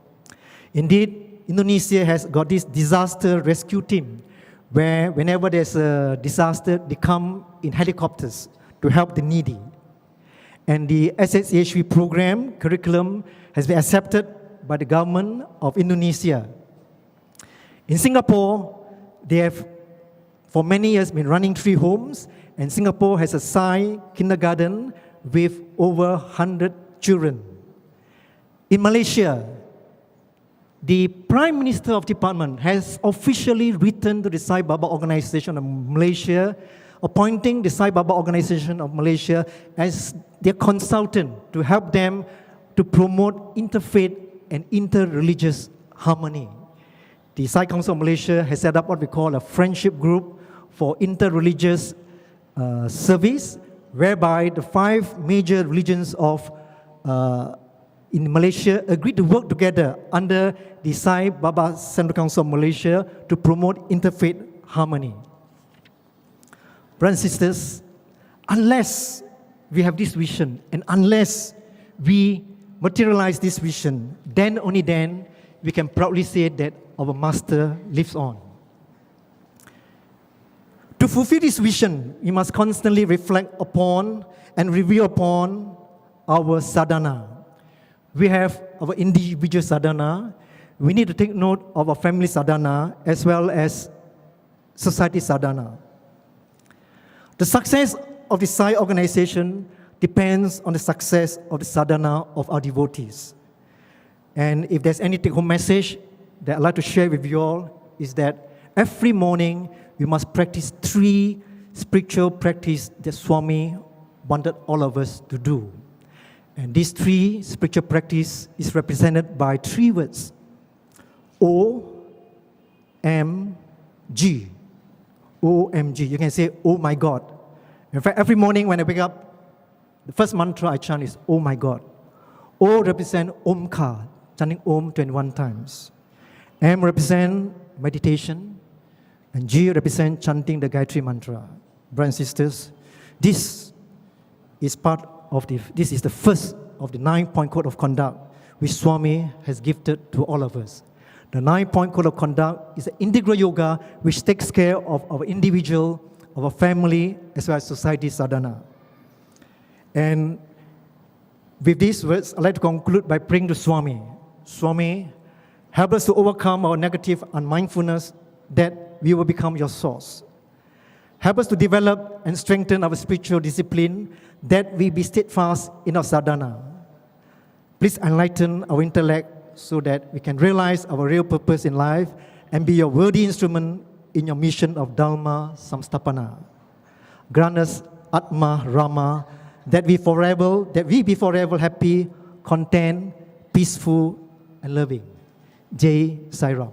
Indeed, Indonesia has got this disaster rescue team where whenever there's a disaster, they come in helicopters to help the needy. And the SSHV program curriculum has been accepted by the government of Indonesia. In Singapore, they have for many years been running 3 homes, and Singapore has a Sai kindergarten with over 100 children. In Malaysia, the Prime Minister of Department has officially written to the Sai Baba Organization of Malaysia, appointing the Sai Baba Organization of Malaysia as their consultant to help them to promote interfaith and interreligious harmony. The Sai Council of Malaysia has set up what we call a friendship group for interreligious service, whereby the 5 major religions in Malaysia agreed to work together under the Sai Baba Central Council of Malaysia to promote interfaith harmony. Brothers and sisters, unless we have this vision and unless we materialize this vision, then only then we can proudly say that our Master lives on. To fulfill this vision, we must constantly reflect upon and review upon our sadhana. We have our individual sadhana. We need to take note of our family sadhana as well as society sadhana. The success of the Sai organization depends on the success of the sadhana of our devotees. And if there's any take-home message that I'd like to share with you all, is that every morning we must practice 3 spiritual practices that Swami wanted all of us to do. And these 3 spiritual practice is represented by 3 words: O-M-G. O-M-G. You can say, oh my God. In fact, every morning when I wake up, the first mantra I chant is, oh my God. O represent Omkar, chanting Om 21 times. M represent meditation. And G represent chanting the Gayatri mantra. Brothers and sisters, this is the first of the 9-point code of conduct which Swami has gifted to all of us. The 9-point code of conduct is an integral yoga which takes care of our individual, of our family, as well as society sadhana. And with these words, I'd like to conclude by praying to Swami. Swami, help us to overcome our negative unmindfulness that we will become your source. Help us to develop and strengthen our spiritual discipline that we be steadfast in our sadhana. Please enlighten our intellect so that we can realize our real purpose in life and be your worthy instrument in your mission of Dharma Samstapana. Grant us Atma Rama, that we be forever happy, content, peaceful, and loving. Jai Sai Ram.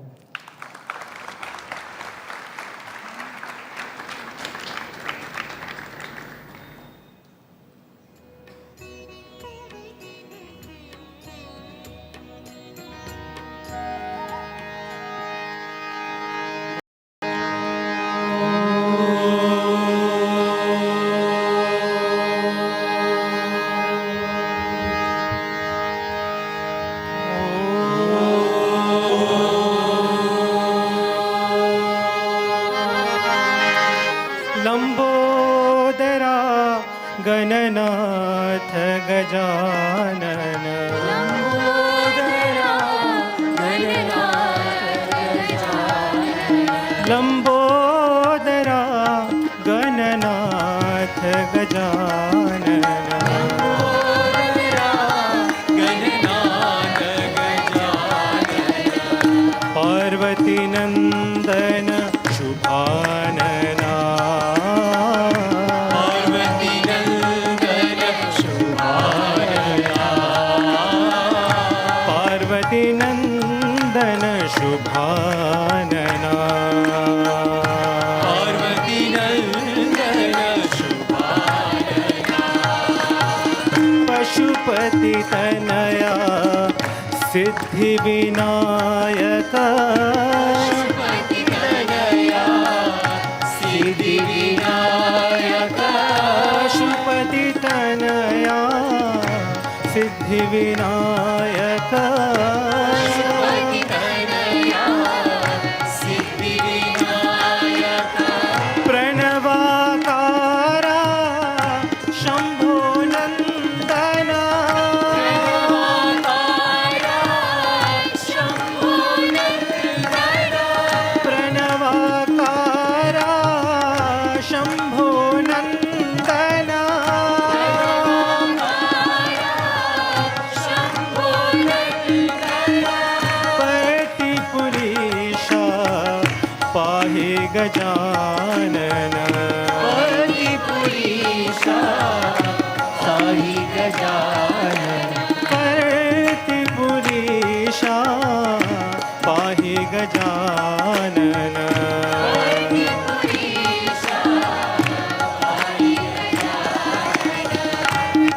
Lambodara Gananath Gajanan Lambodara Gananath Gajanan Parvati नंदन शुभानना पार्वती नंदन शुभानना सिद्धि विनायक सिद्धि विनायक पशुपति तनया सिद्धि विनायक प्रणवाकारा शंभो नंदना प्रणवाकारा शंभो नंदना परतिपुरीशा पाहि गजानन परतिपुरीशा पाहि गजानन परतिपुरीशा पाहि गजानन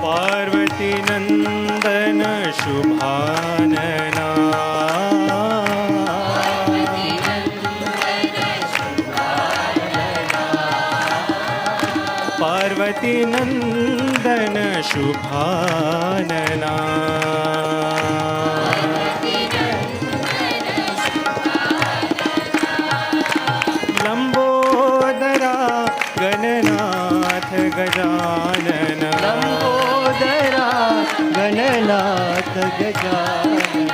पार्वती नंदन शुभानना पार्वती नंदन शुभानना लंबोदरा गणनाथ गजानन लंबोदरा गणनाथ गजानन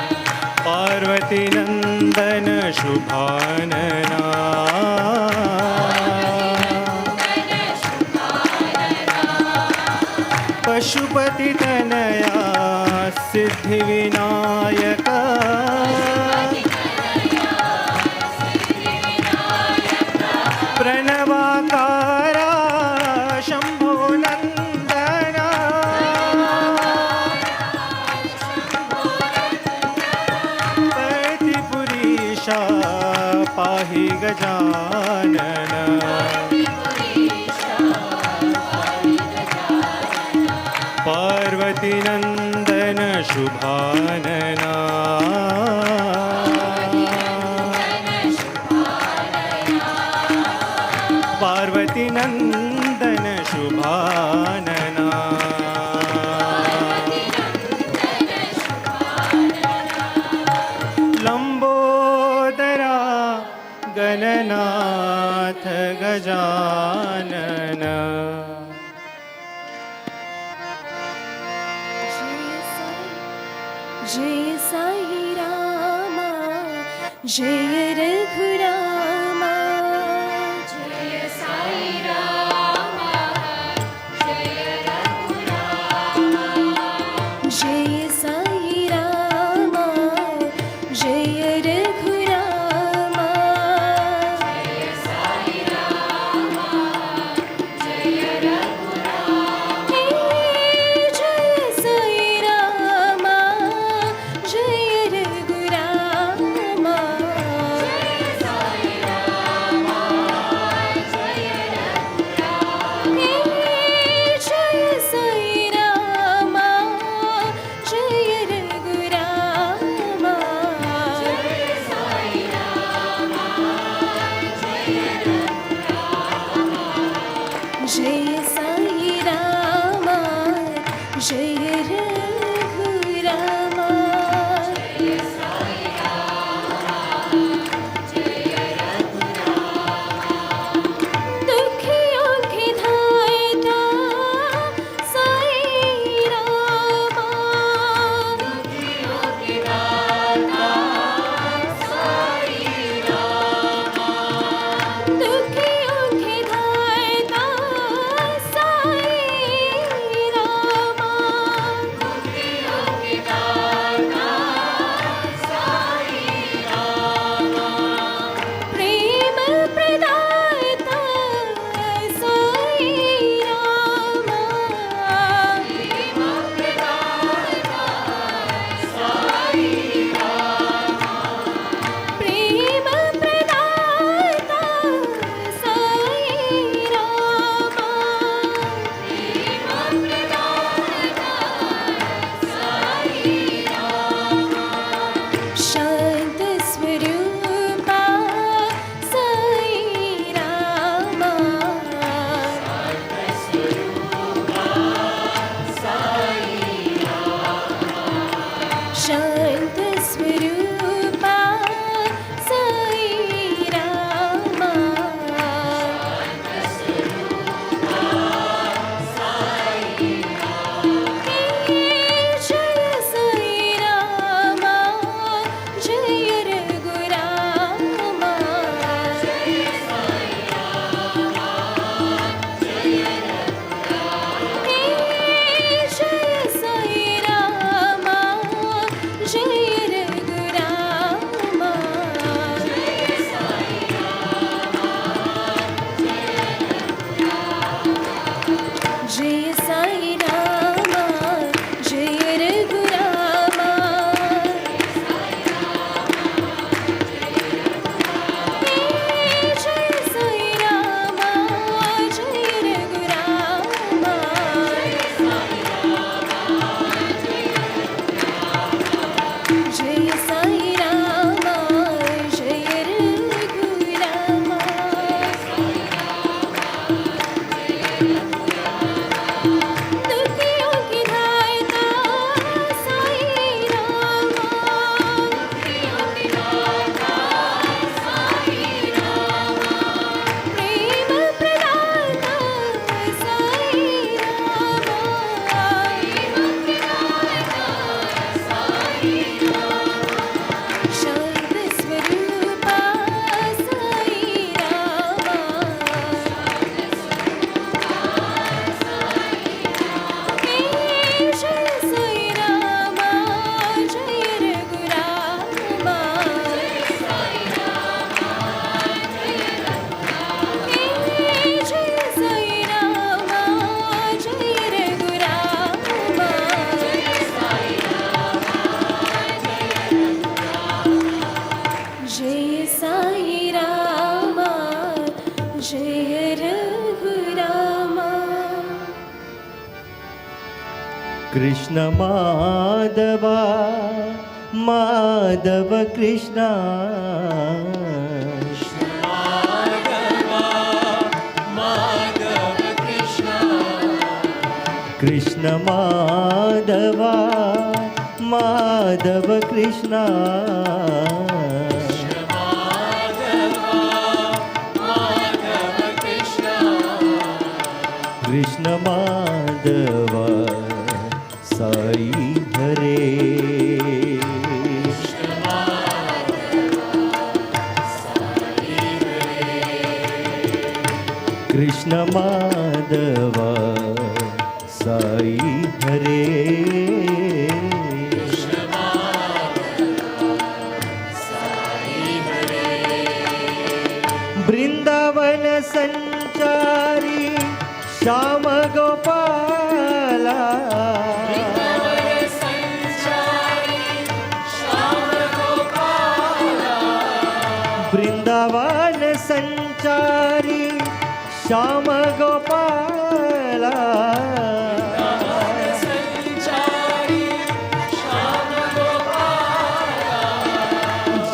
पार्वती नंदन शुभानना पशुपति तनया सिद्धि विनायक प्रणवाकारा शंभो नंदना प्रतिपुरीशा पाहि गजानन पार्वती नंदन शुभानना पार्वती नंदन शुभानना लंबोदरा गणनाथ गजानन जय साई रामा जय रघुरामा जय साई रामा जय रघुरामा जय साई रामा जय रघुरामा जय साई रामा जय रघुरामा जय साई रामा जय रघुरामा जय साई कृष्ण माधव माधव कृष्ण कृष्ण माधव माधव कृष्ण कृष्ण माधव साई हरे कृष्ण माधव साई हरे वृंदावन संचारी श्याम गोपाला वृंदावन संचारी श्याम गोपाला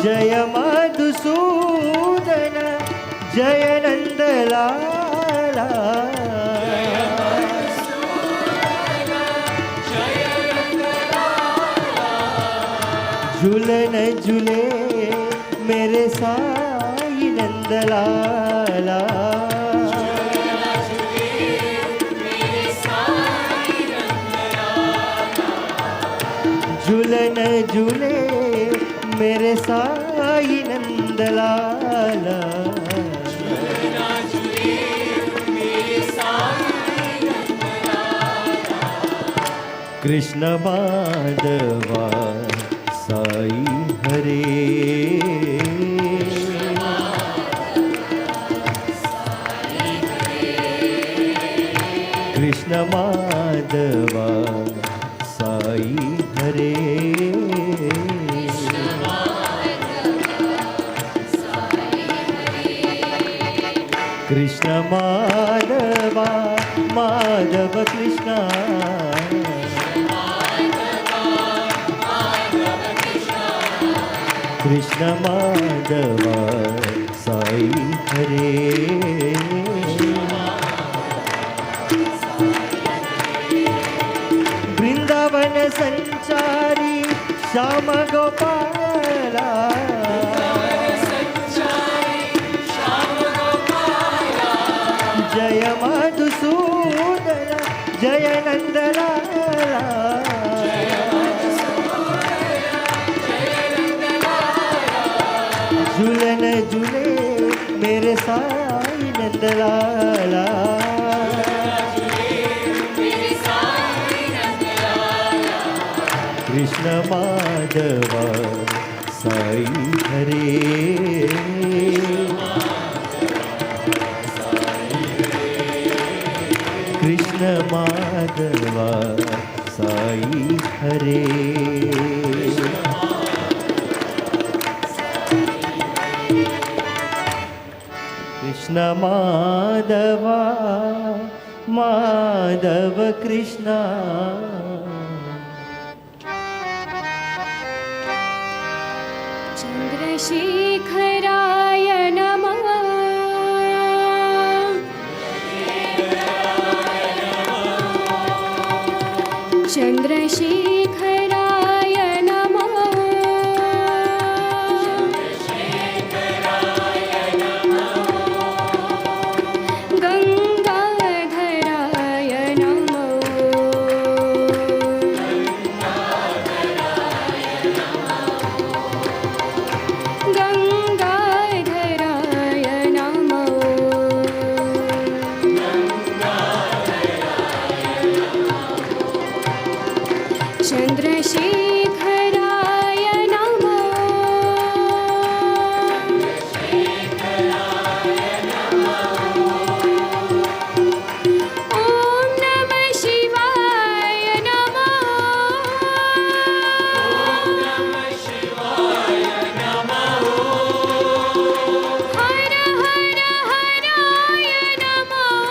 जय मधुसूदन जय नंदलाला झूलन झूले मेरे साई नंदलाला झूलन झूले मेरे साई नंदलाला कृष्ण माधवा साई हरे कृष्ण माधवा साई हरे कृष्ण माधवा माधव कृष्ण कृष्ण माधवा साई हरे वृंदावन संचारी श्याम गोपाला जय मधुसूदन जय नंदलाला झूलन झूले मेरे साई नंदलाला कृष्ण माधवा साई हरे कृष्ण माधवा साई हरे कृष्ण माधवा माधव कृष्ण चन्द्रशेखराय नमः चन्द्रशेखराय नमः गङ्गाधराय नमः गङ्गाधराय नमः चन्द्रशेखराय नमः ॐ नमः शिवाय नमः हर हर हराय नमः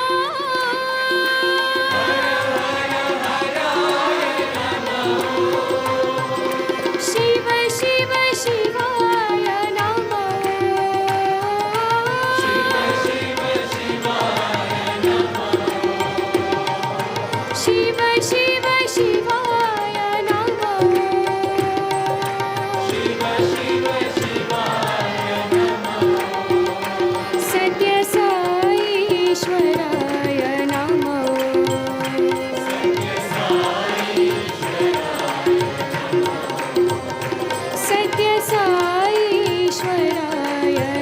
शिव शिव शिवाय नमः सत्य साईश्वराय नमः सत्य साईश्वराय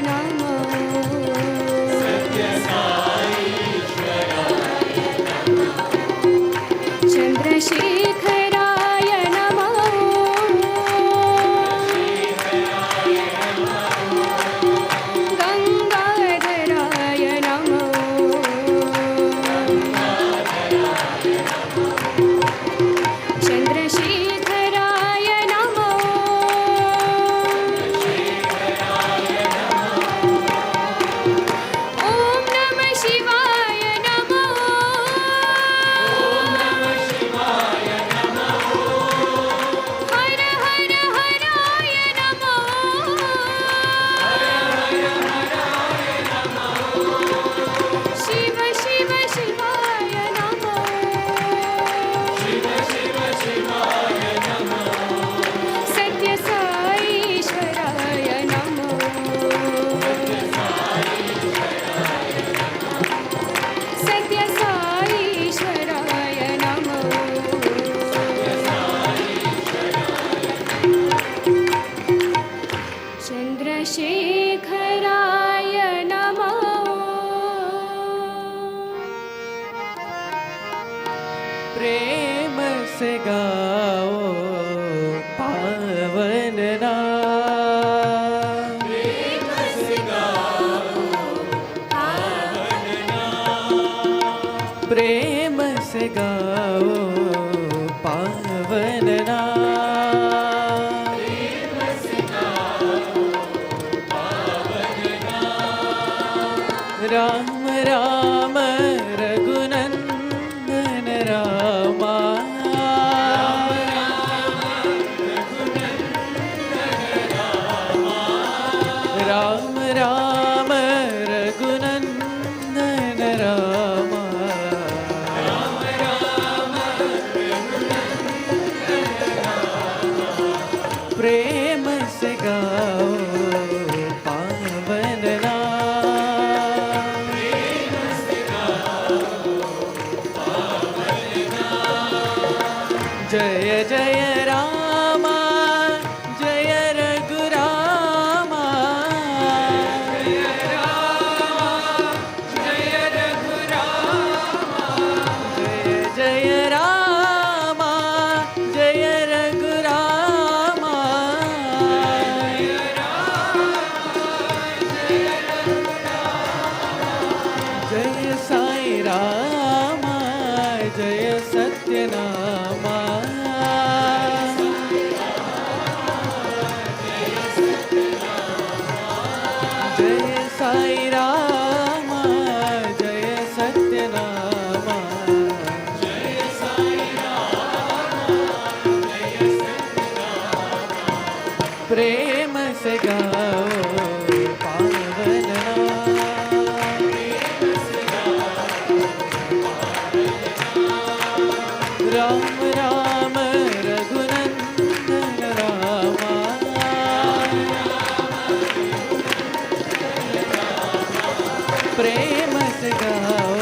नमः चन्द्रशेखराय नमः गङ्गाधराय नमः चन्द्रशेखराय नमः ॐ नमः शिवाय नमः हर हर हराय नमः शिव शिव शिवाय नमः सत्य साईश्वराय नमः सत्य साईश्वराय नमः चन्द्रशेखराय नमः प्रेम से गाओ पावन नाम प्रेम से गाओ पावन नाम राम राम रघुनंदन रामा राम राम रघुनंदन रामा प्रेम से गाओ पावन नाम जय जय रामा जय रघुरामा जय जय रामा जय रघुरामा जय साई रामा जय सत्यनामा जय साई रामा जय सत्यनामा प्रेम से गाओ पावन नाम राम राम रघुनंदन रामा प्रेम से गाओ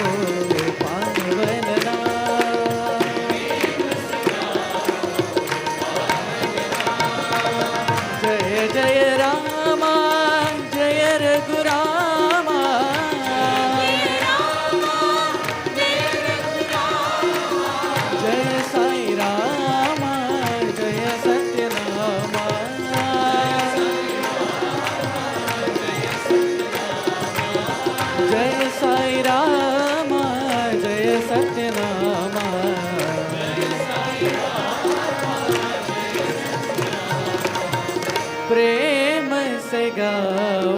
पावन नाम जय जय रामा जय रघुरामा जय साई रामा जय सत्यनामा जय साई रामा जय सत्यनामा प्रेम से गाओ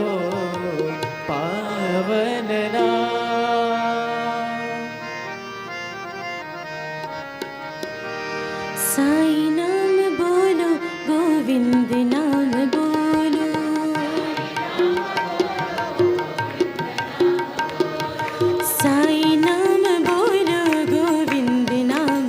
पावन नाम साई नाम बोलो गोविंद नाम बोलो साई नाम बोलो गोविंद नाम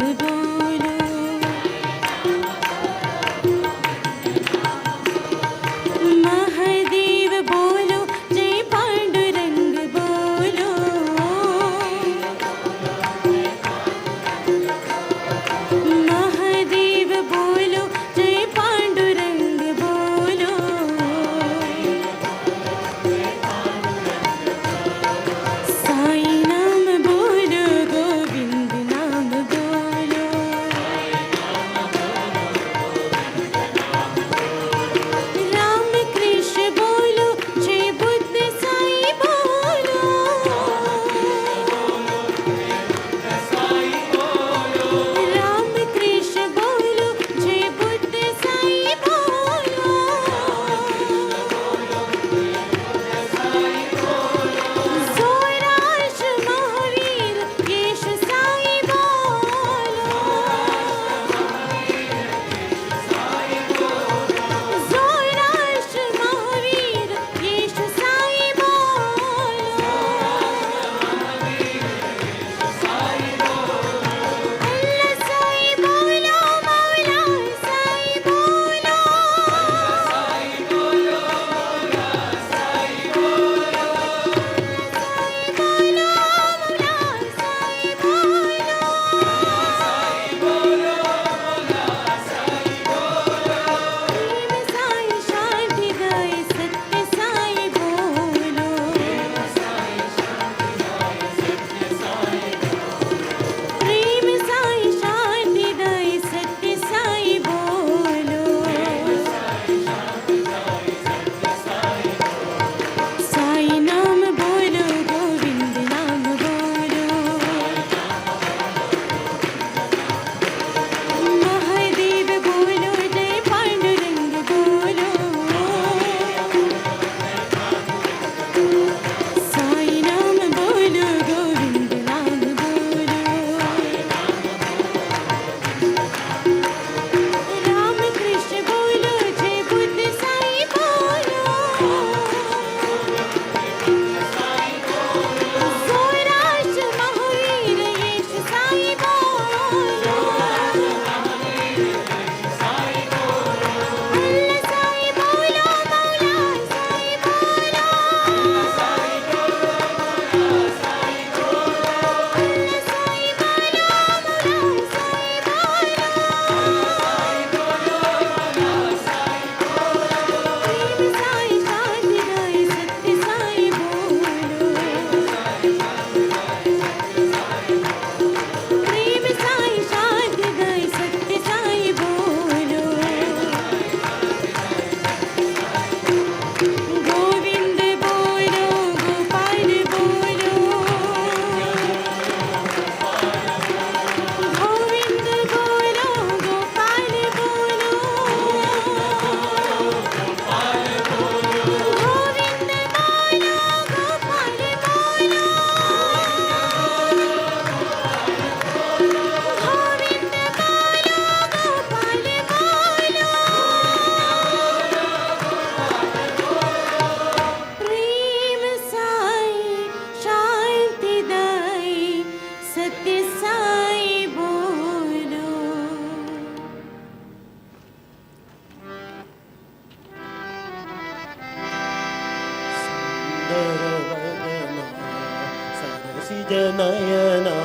नयना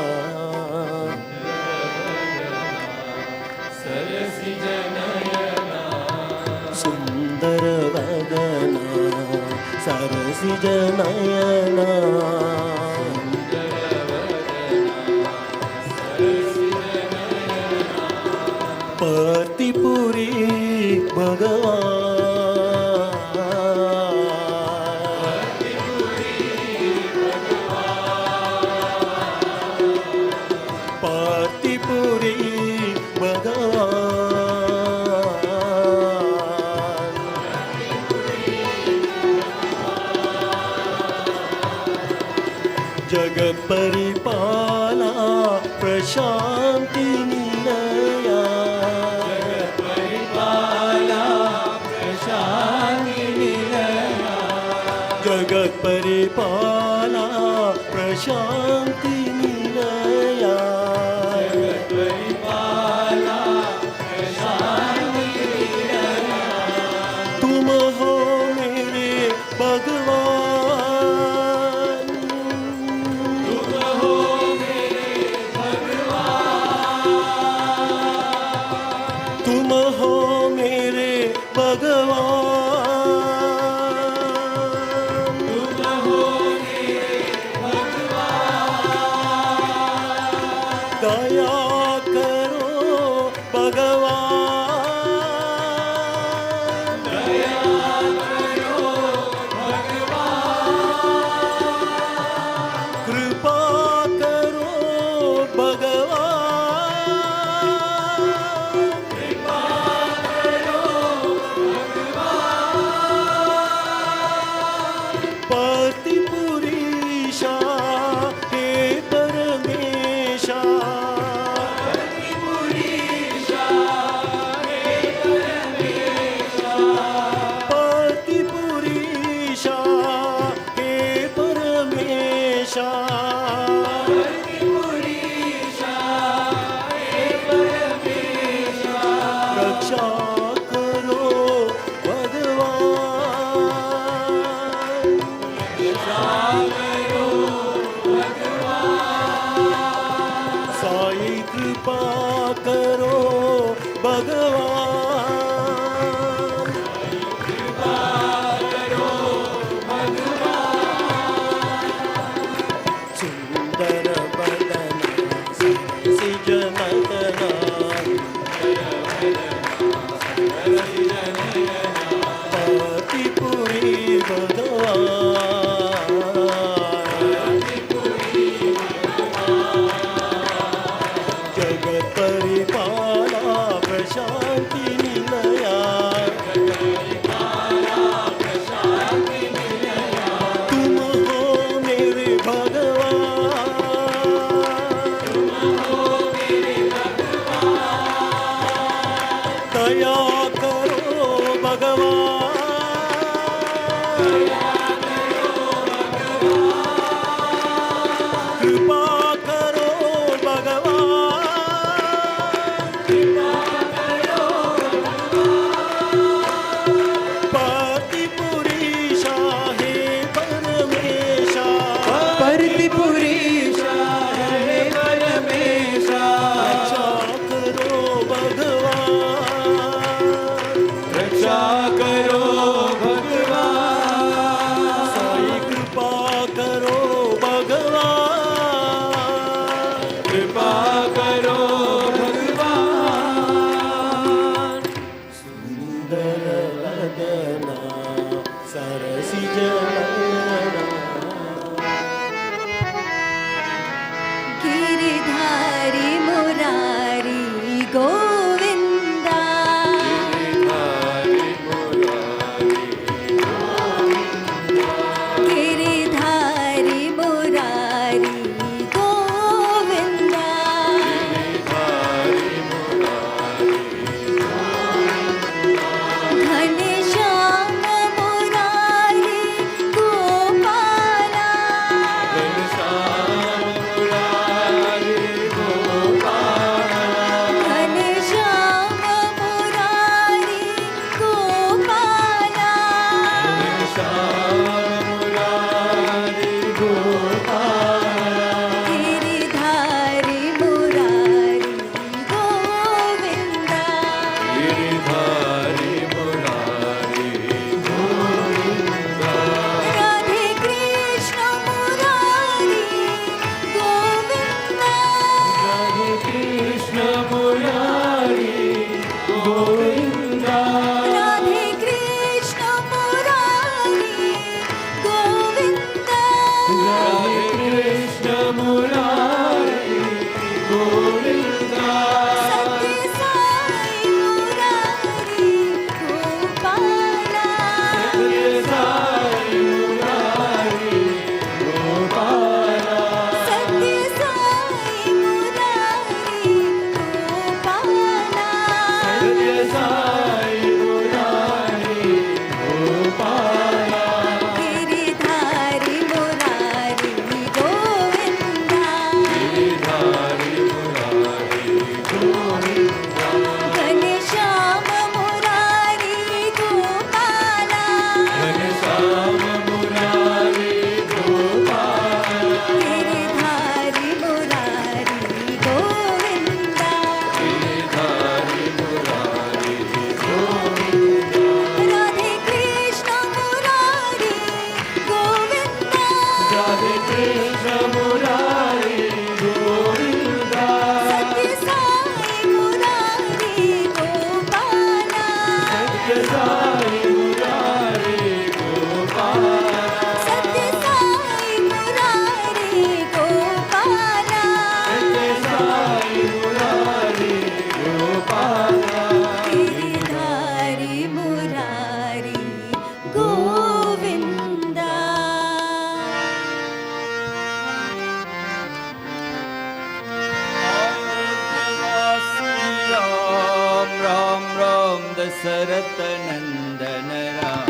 सुंदर वदना सरसिज नयना पतिपुरी भगवान पतिपुरी भगवान जगत परिपाला प्रशांति निलया जगत परिपाला प्रशांति निलया तुम हो मेरे भगवान तुम हो मेरे भगवान दया करो भगवान कृपा करो भगवान पतिपुरीशा हे परमेशा पतिपुरीशा हे परमेशा रक्षा करो भगवान साई कृपा करो भगवान सुंदर बदना सरसिज नयना पतिपुरी भगवान जगत परिपाला प्रशांति निलया तुम हो मेरे भगवान दया करो भगवान कृपा करो भगवान पतिपुरीशा हे परमेशा परिपुरीशा हे परमेशा रक्षा करो भगवान दशरथ नंदन राम।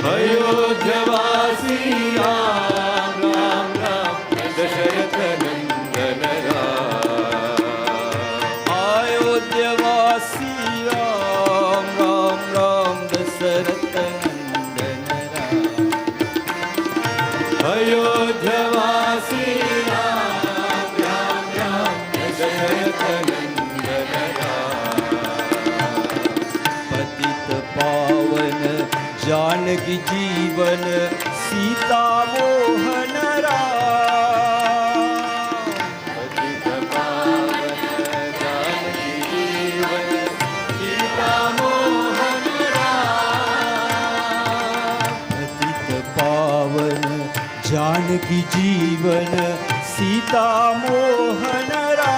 अयोध्यवासी राम राम राम दशरथ नंदन राम। अयोध्यवासी राम राम राम दशरथ नंदन राम। अयोध्यवासी राम राम राम दशरथ नंदन राम। पतित पावन जानकी जीवन सीता मोहन राम। पतित पावन जानकी जीवन सीता मोहन राम। पतित पावन जानकी जीवन सीता मोहन राम।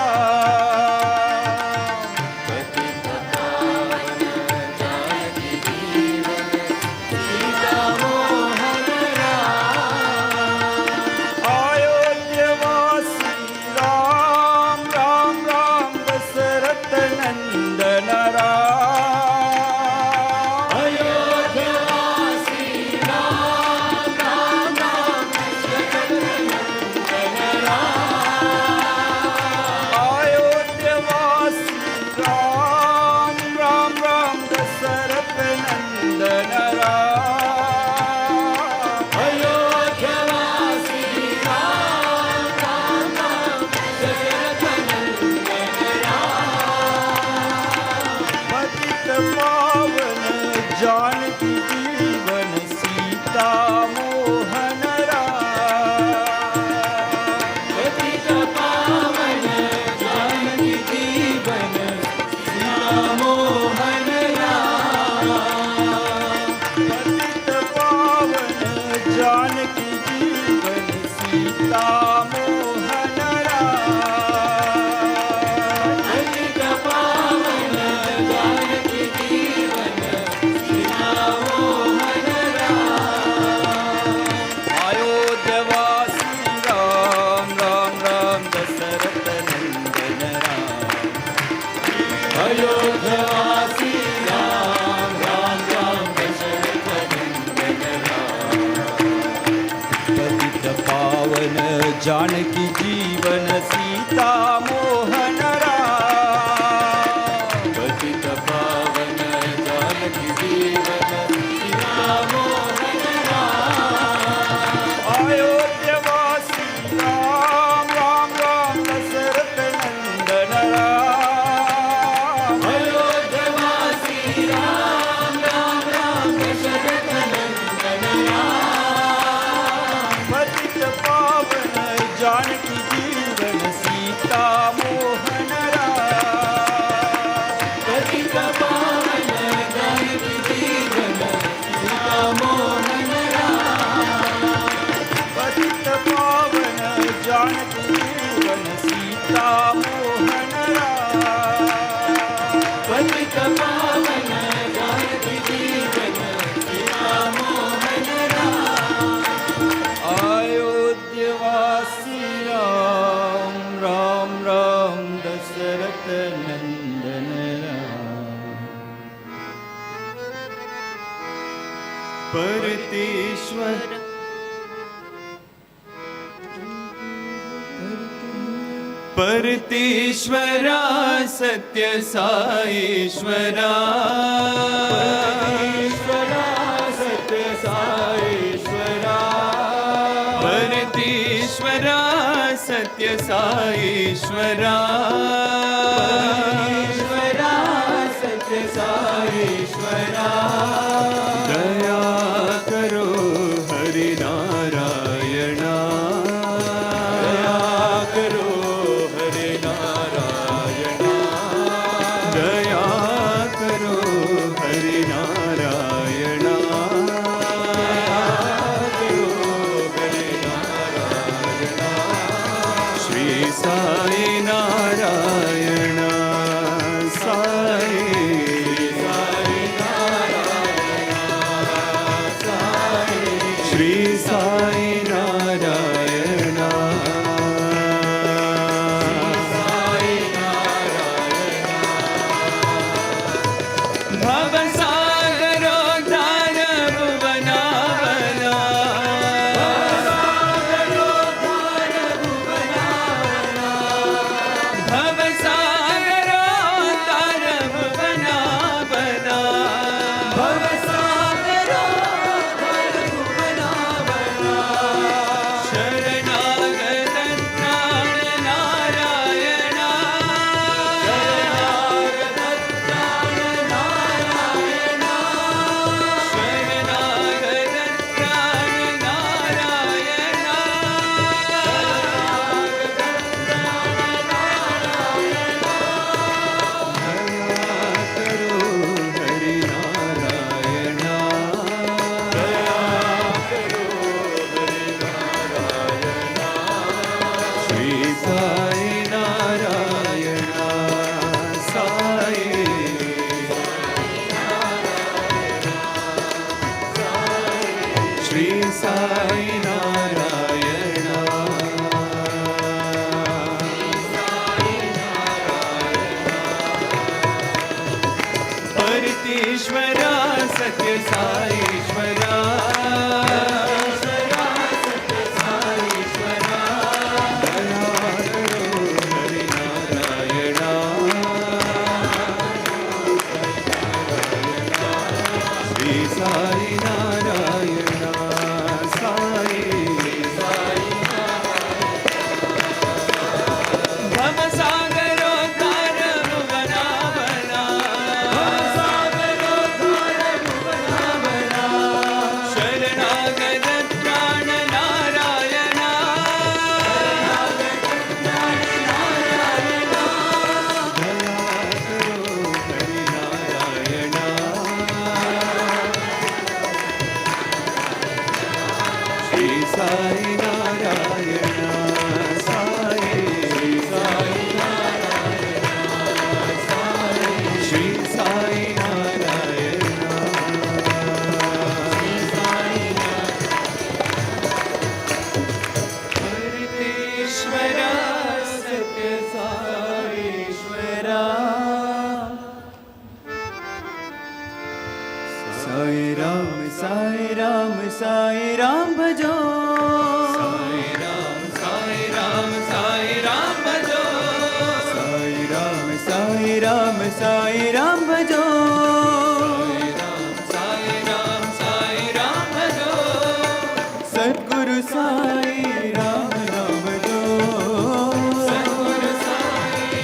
पतित पावन जानकी जीवन सीता मोहन राम। अयोध्यवासी राम राम राम दशरथ नंदन राम। अयोध्यवासी राम राम राम दशरथ नंदन राम। अयोध्यवासी राम राम राम दशरथ नंदन राम। अयोध्यवासी राम राम राम दशरथ नंदन राम। पतित पावन जानकी जीवन सीता मोहन राम। पतित पावन जानकी जीवन सीता मोहन राम। पतित पावन जानकी जीवन सीता मोहन राम। पतित पावन जानकी जीवन सीता मोहन राम। अयोध्यवासी राम राम राम दशरथ नंदन राम। अयोध्यवासी राम राम राम दशरथ नंदन राम। पतित पावन जानकी जीवन सीता मोहन राम। पतित पावन जानकी जीवन सीता मोहन राम। अयोध्यवासी राम राम राम दशरथ नंदन राम। अयोध्यवासी राम राम राम दशरथ नंदन राम। पतित पावन जानकी जीवन सीता मोहन राम। पतित पावन जानकी जीवन सीता मोहन राम। पतित पावन जानकी जीवन सीता मोहन राम। पतित पावन जानकी जीवन सीता मोहन राम। अयोध्यवासी राम राम राम दशरथ नंदन राम। परतेश्वर परतेश्वरा सत्य साईश्वरा। ईश्वरा सत्य साईश्वरा। परतेश्वरा सत्य साईश्वरा। ईश्वरा सत्य साईश्वरा। दया करो हरि नारायणा। दया करो हरे नारायणा। दया करो हरि नारायणा। करो हरे नारायणा। श्री साई नारायण सत्य साईश्वरा साई राम भजो साई राम भजो साई राम साई राम भजो सतगुरु साई राम नाम भजो सतगुरु साई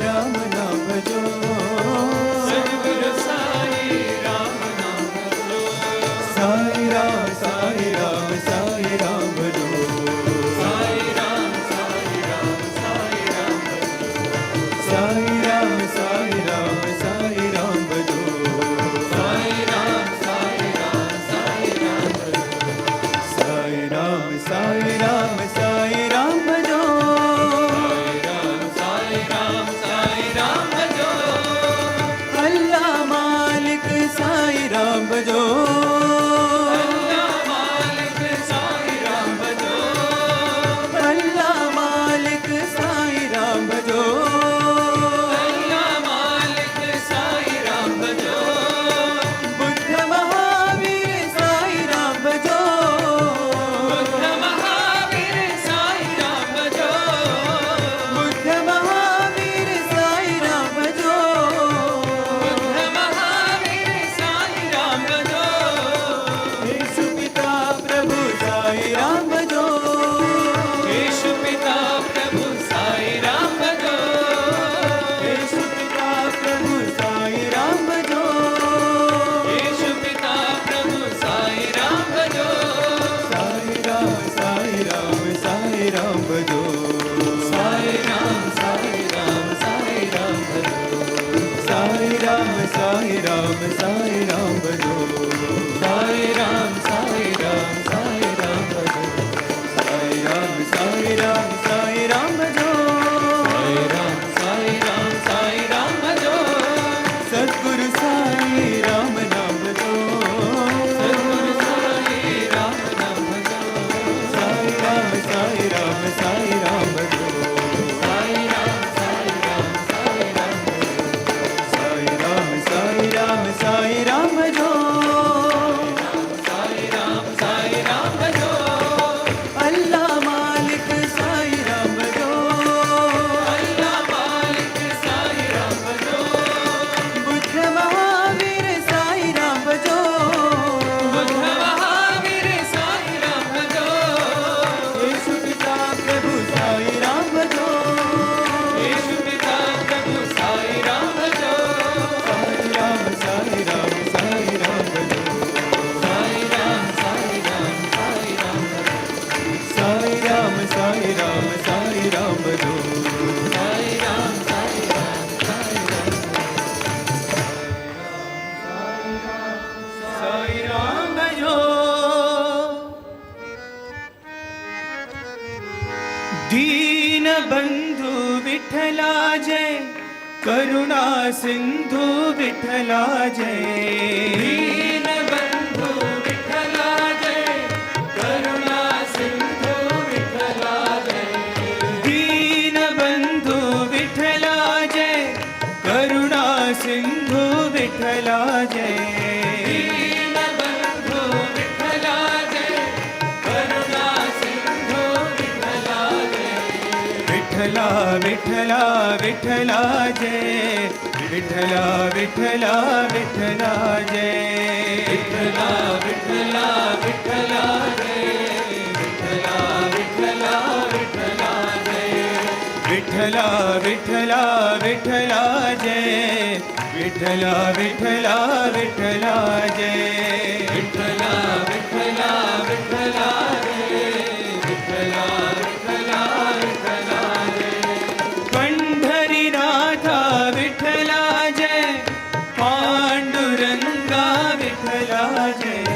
राम नाम भजो साई राम भजो साई राम भजो साई राम भजो अल्लाह मालिक साई राम भजो अल्लाह मालिक साई राम भजो बुद्ध महावीर साई राम भजो बुद्ध महावीर साई राम भजो यीशु पिता प्रभु साई राम भजो यीशु पिता प्रभु साई राम भजो साई राम भजो साई राम भजो साई राम भजो सतगुरु साई राम नाम भजो साई राम भजो साई राम भजो साई राम भजो अल्लाह मालिक साई राम भजो बुद्ध महावीर साई राम भजो यीशु पिता प्रभु साई राम भजो साई राम भजो साई राम भजो साई राम भजो दीन बंधु विठला जय करुणा सिंधु विठला जय दीन बंधु विठला जय करुणा सिंधु विठला जय दीन बंधु विठला जय विठ्ठला विठ्ठला विठ्ठला जय विठ्ठला विठ्ठला विठ्ठला जय विठ्ठला विठ्ठला विठ्ठला जय विठ्ठला विठ्ठला विठ्ठला जय विठ्ठला विठ्ठला विठ्ठला जय विठ्ठला विठ्ठला विठ्ठला जय विठ्ठला विठ्ठला विठ्ठला पंढरीनाथा विठ्ठला जय पांडुरंगा विठ्ठला जय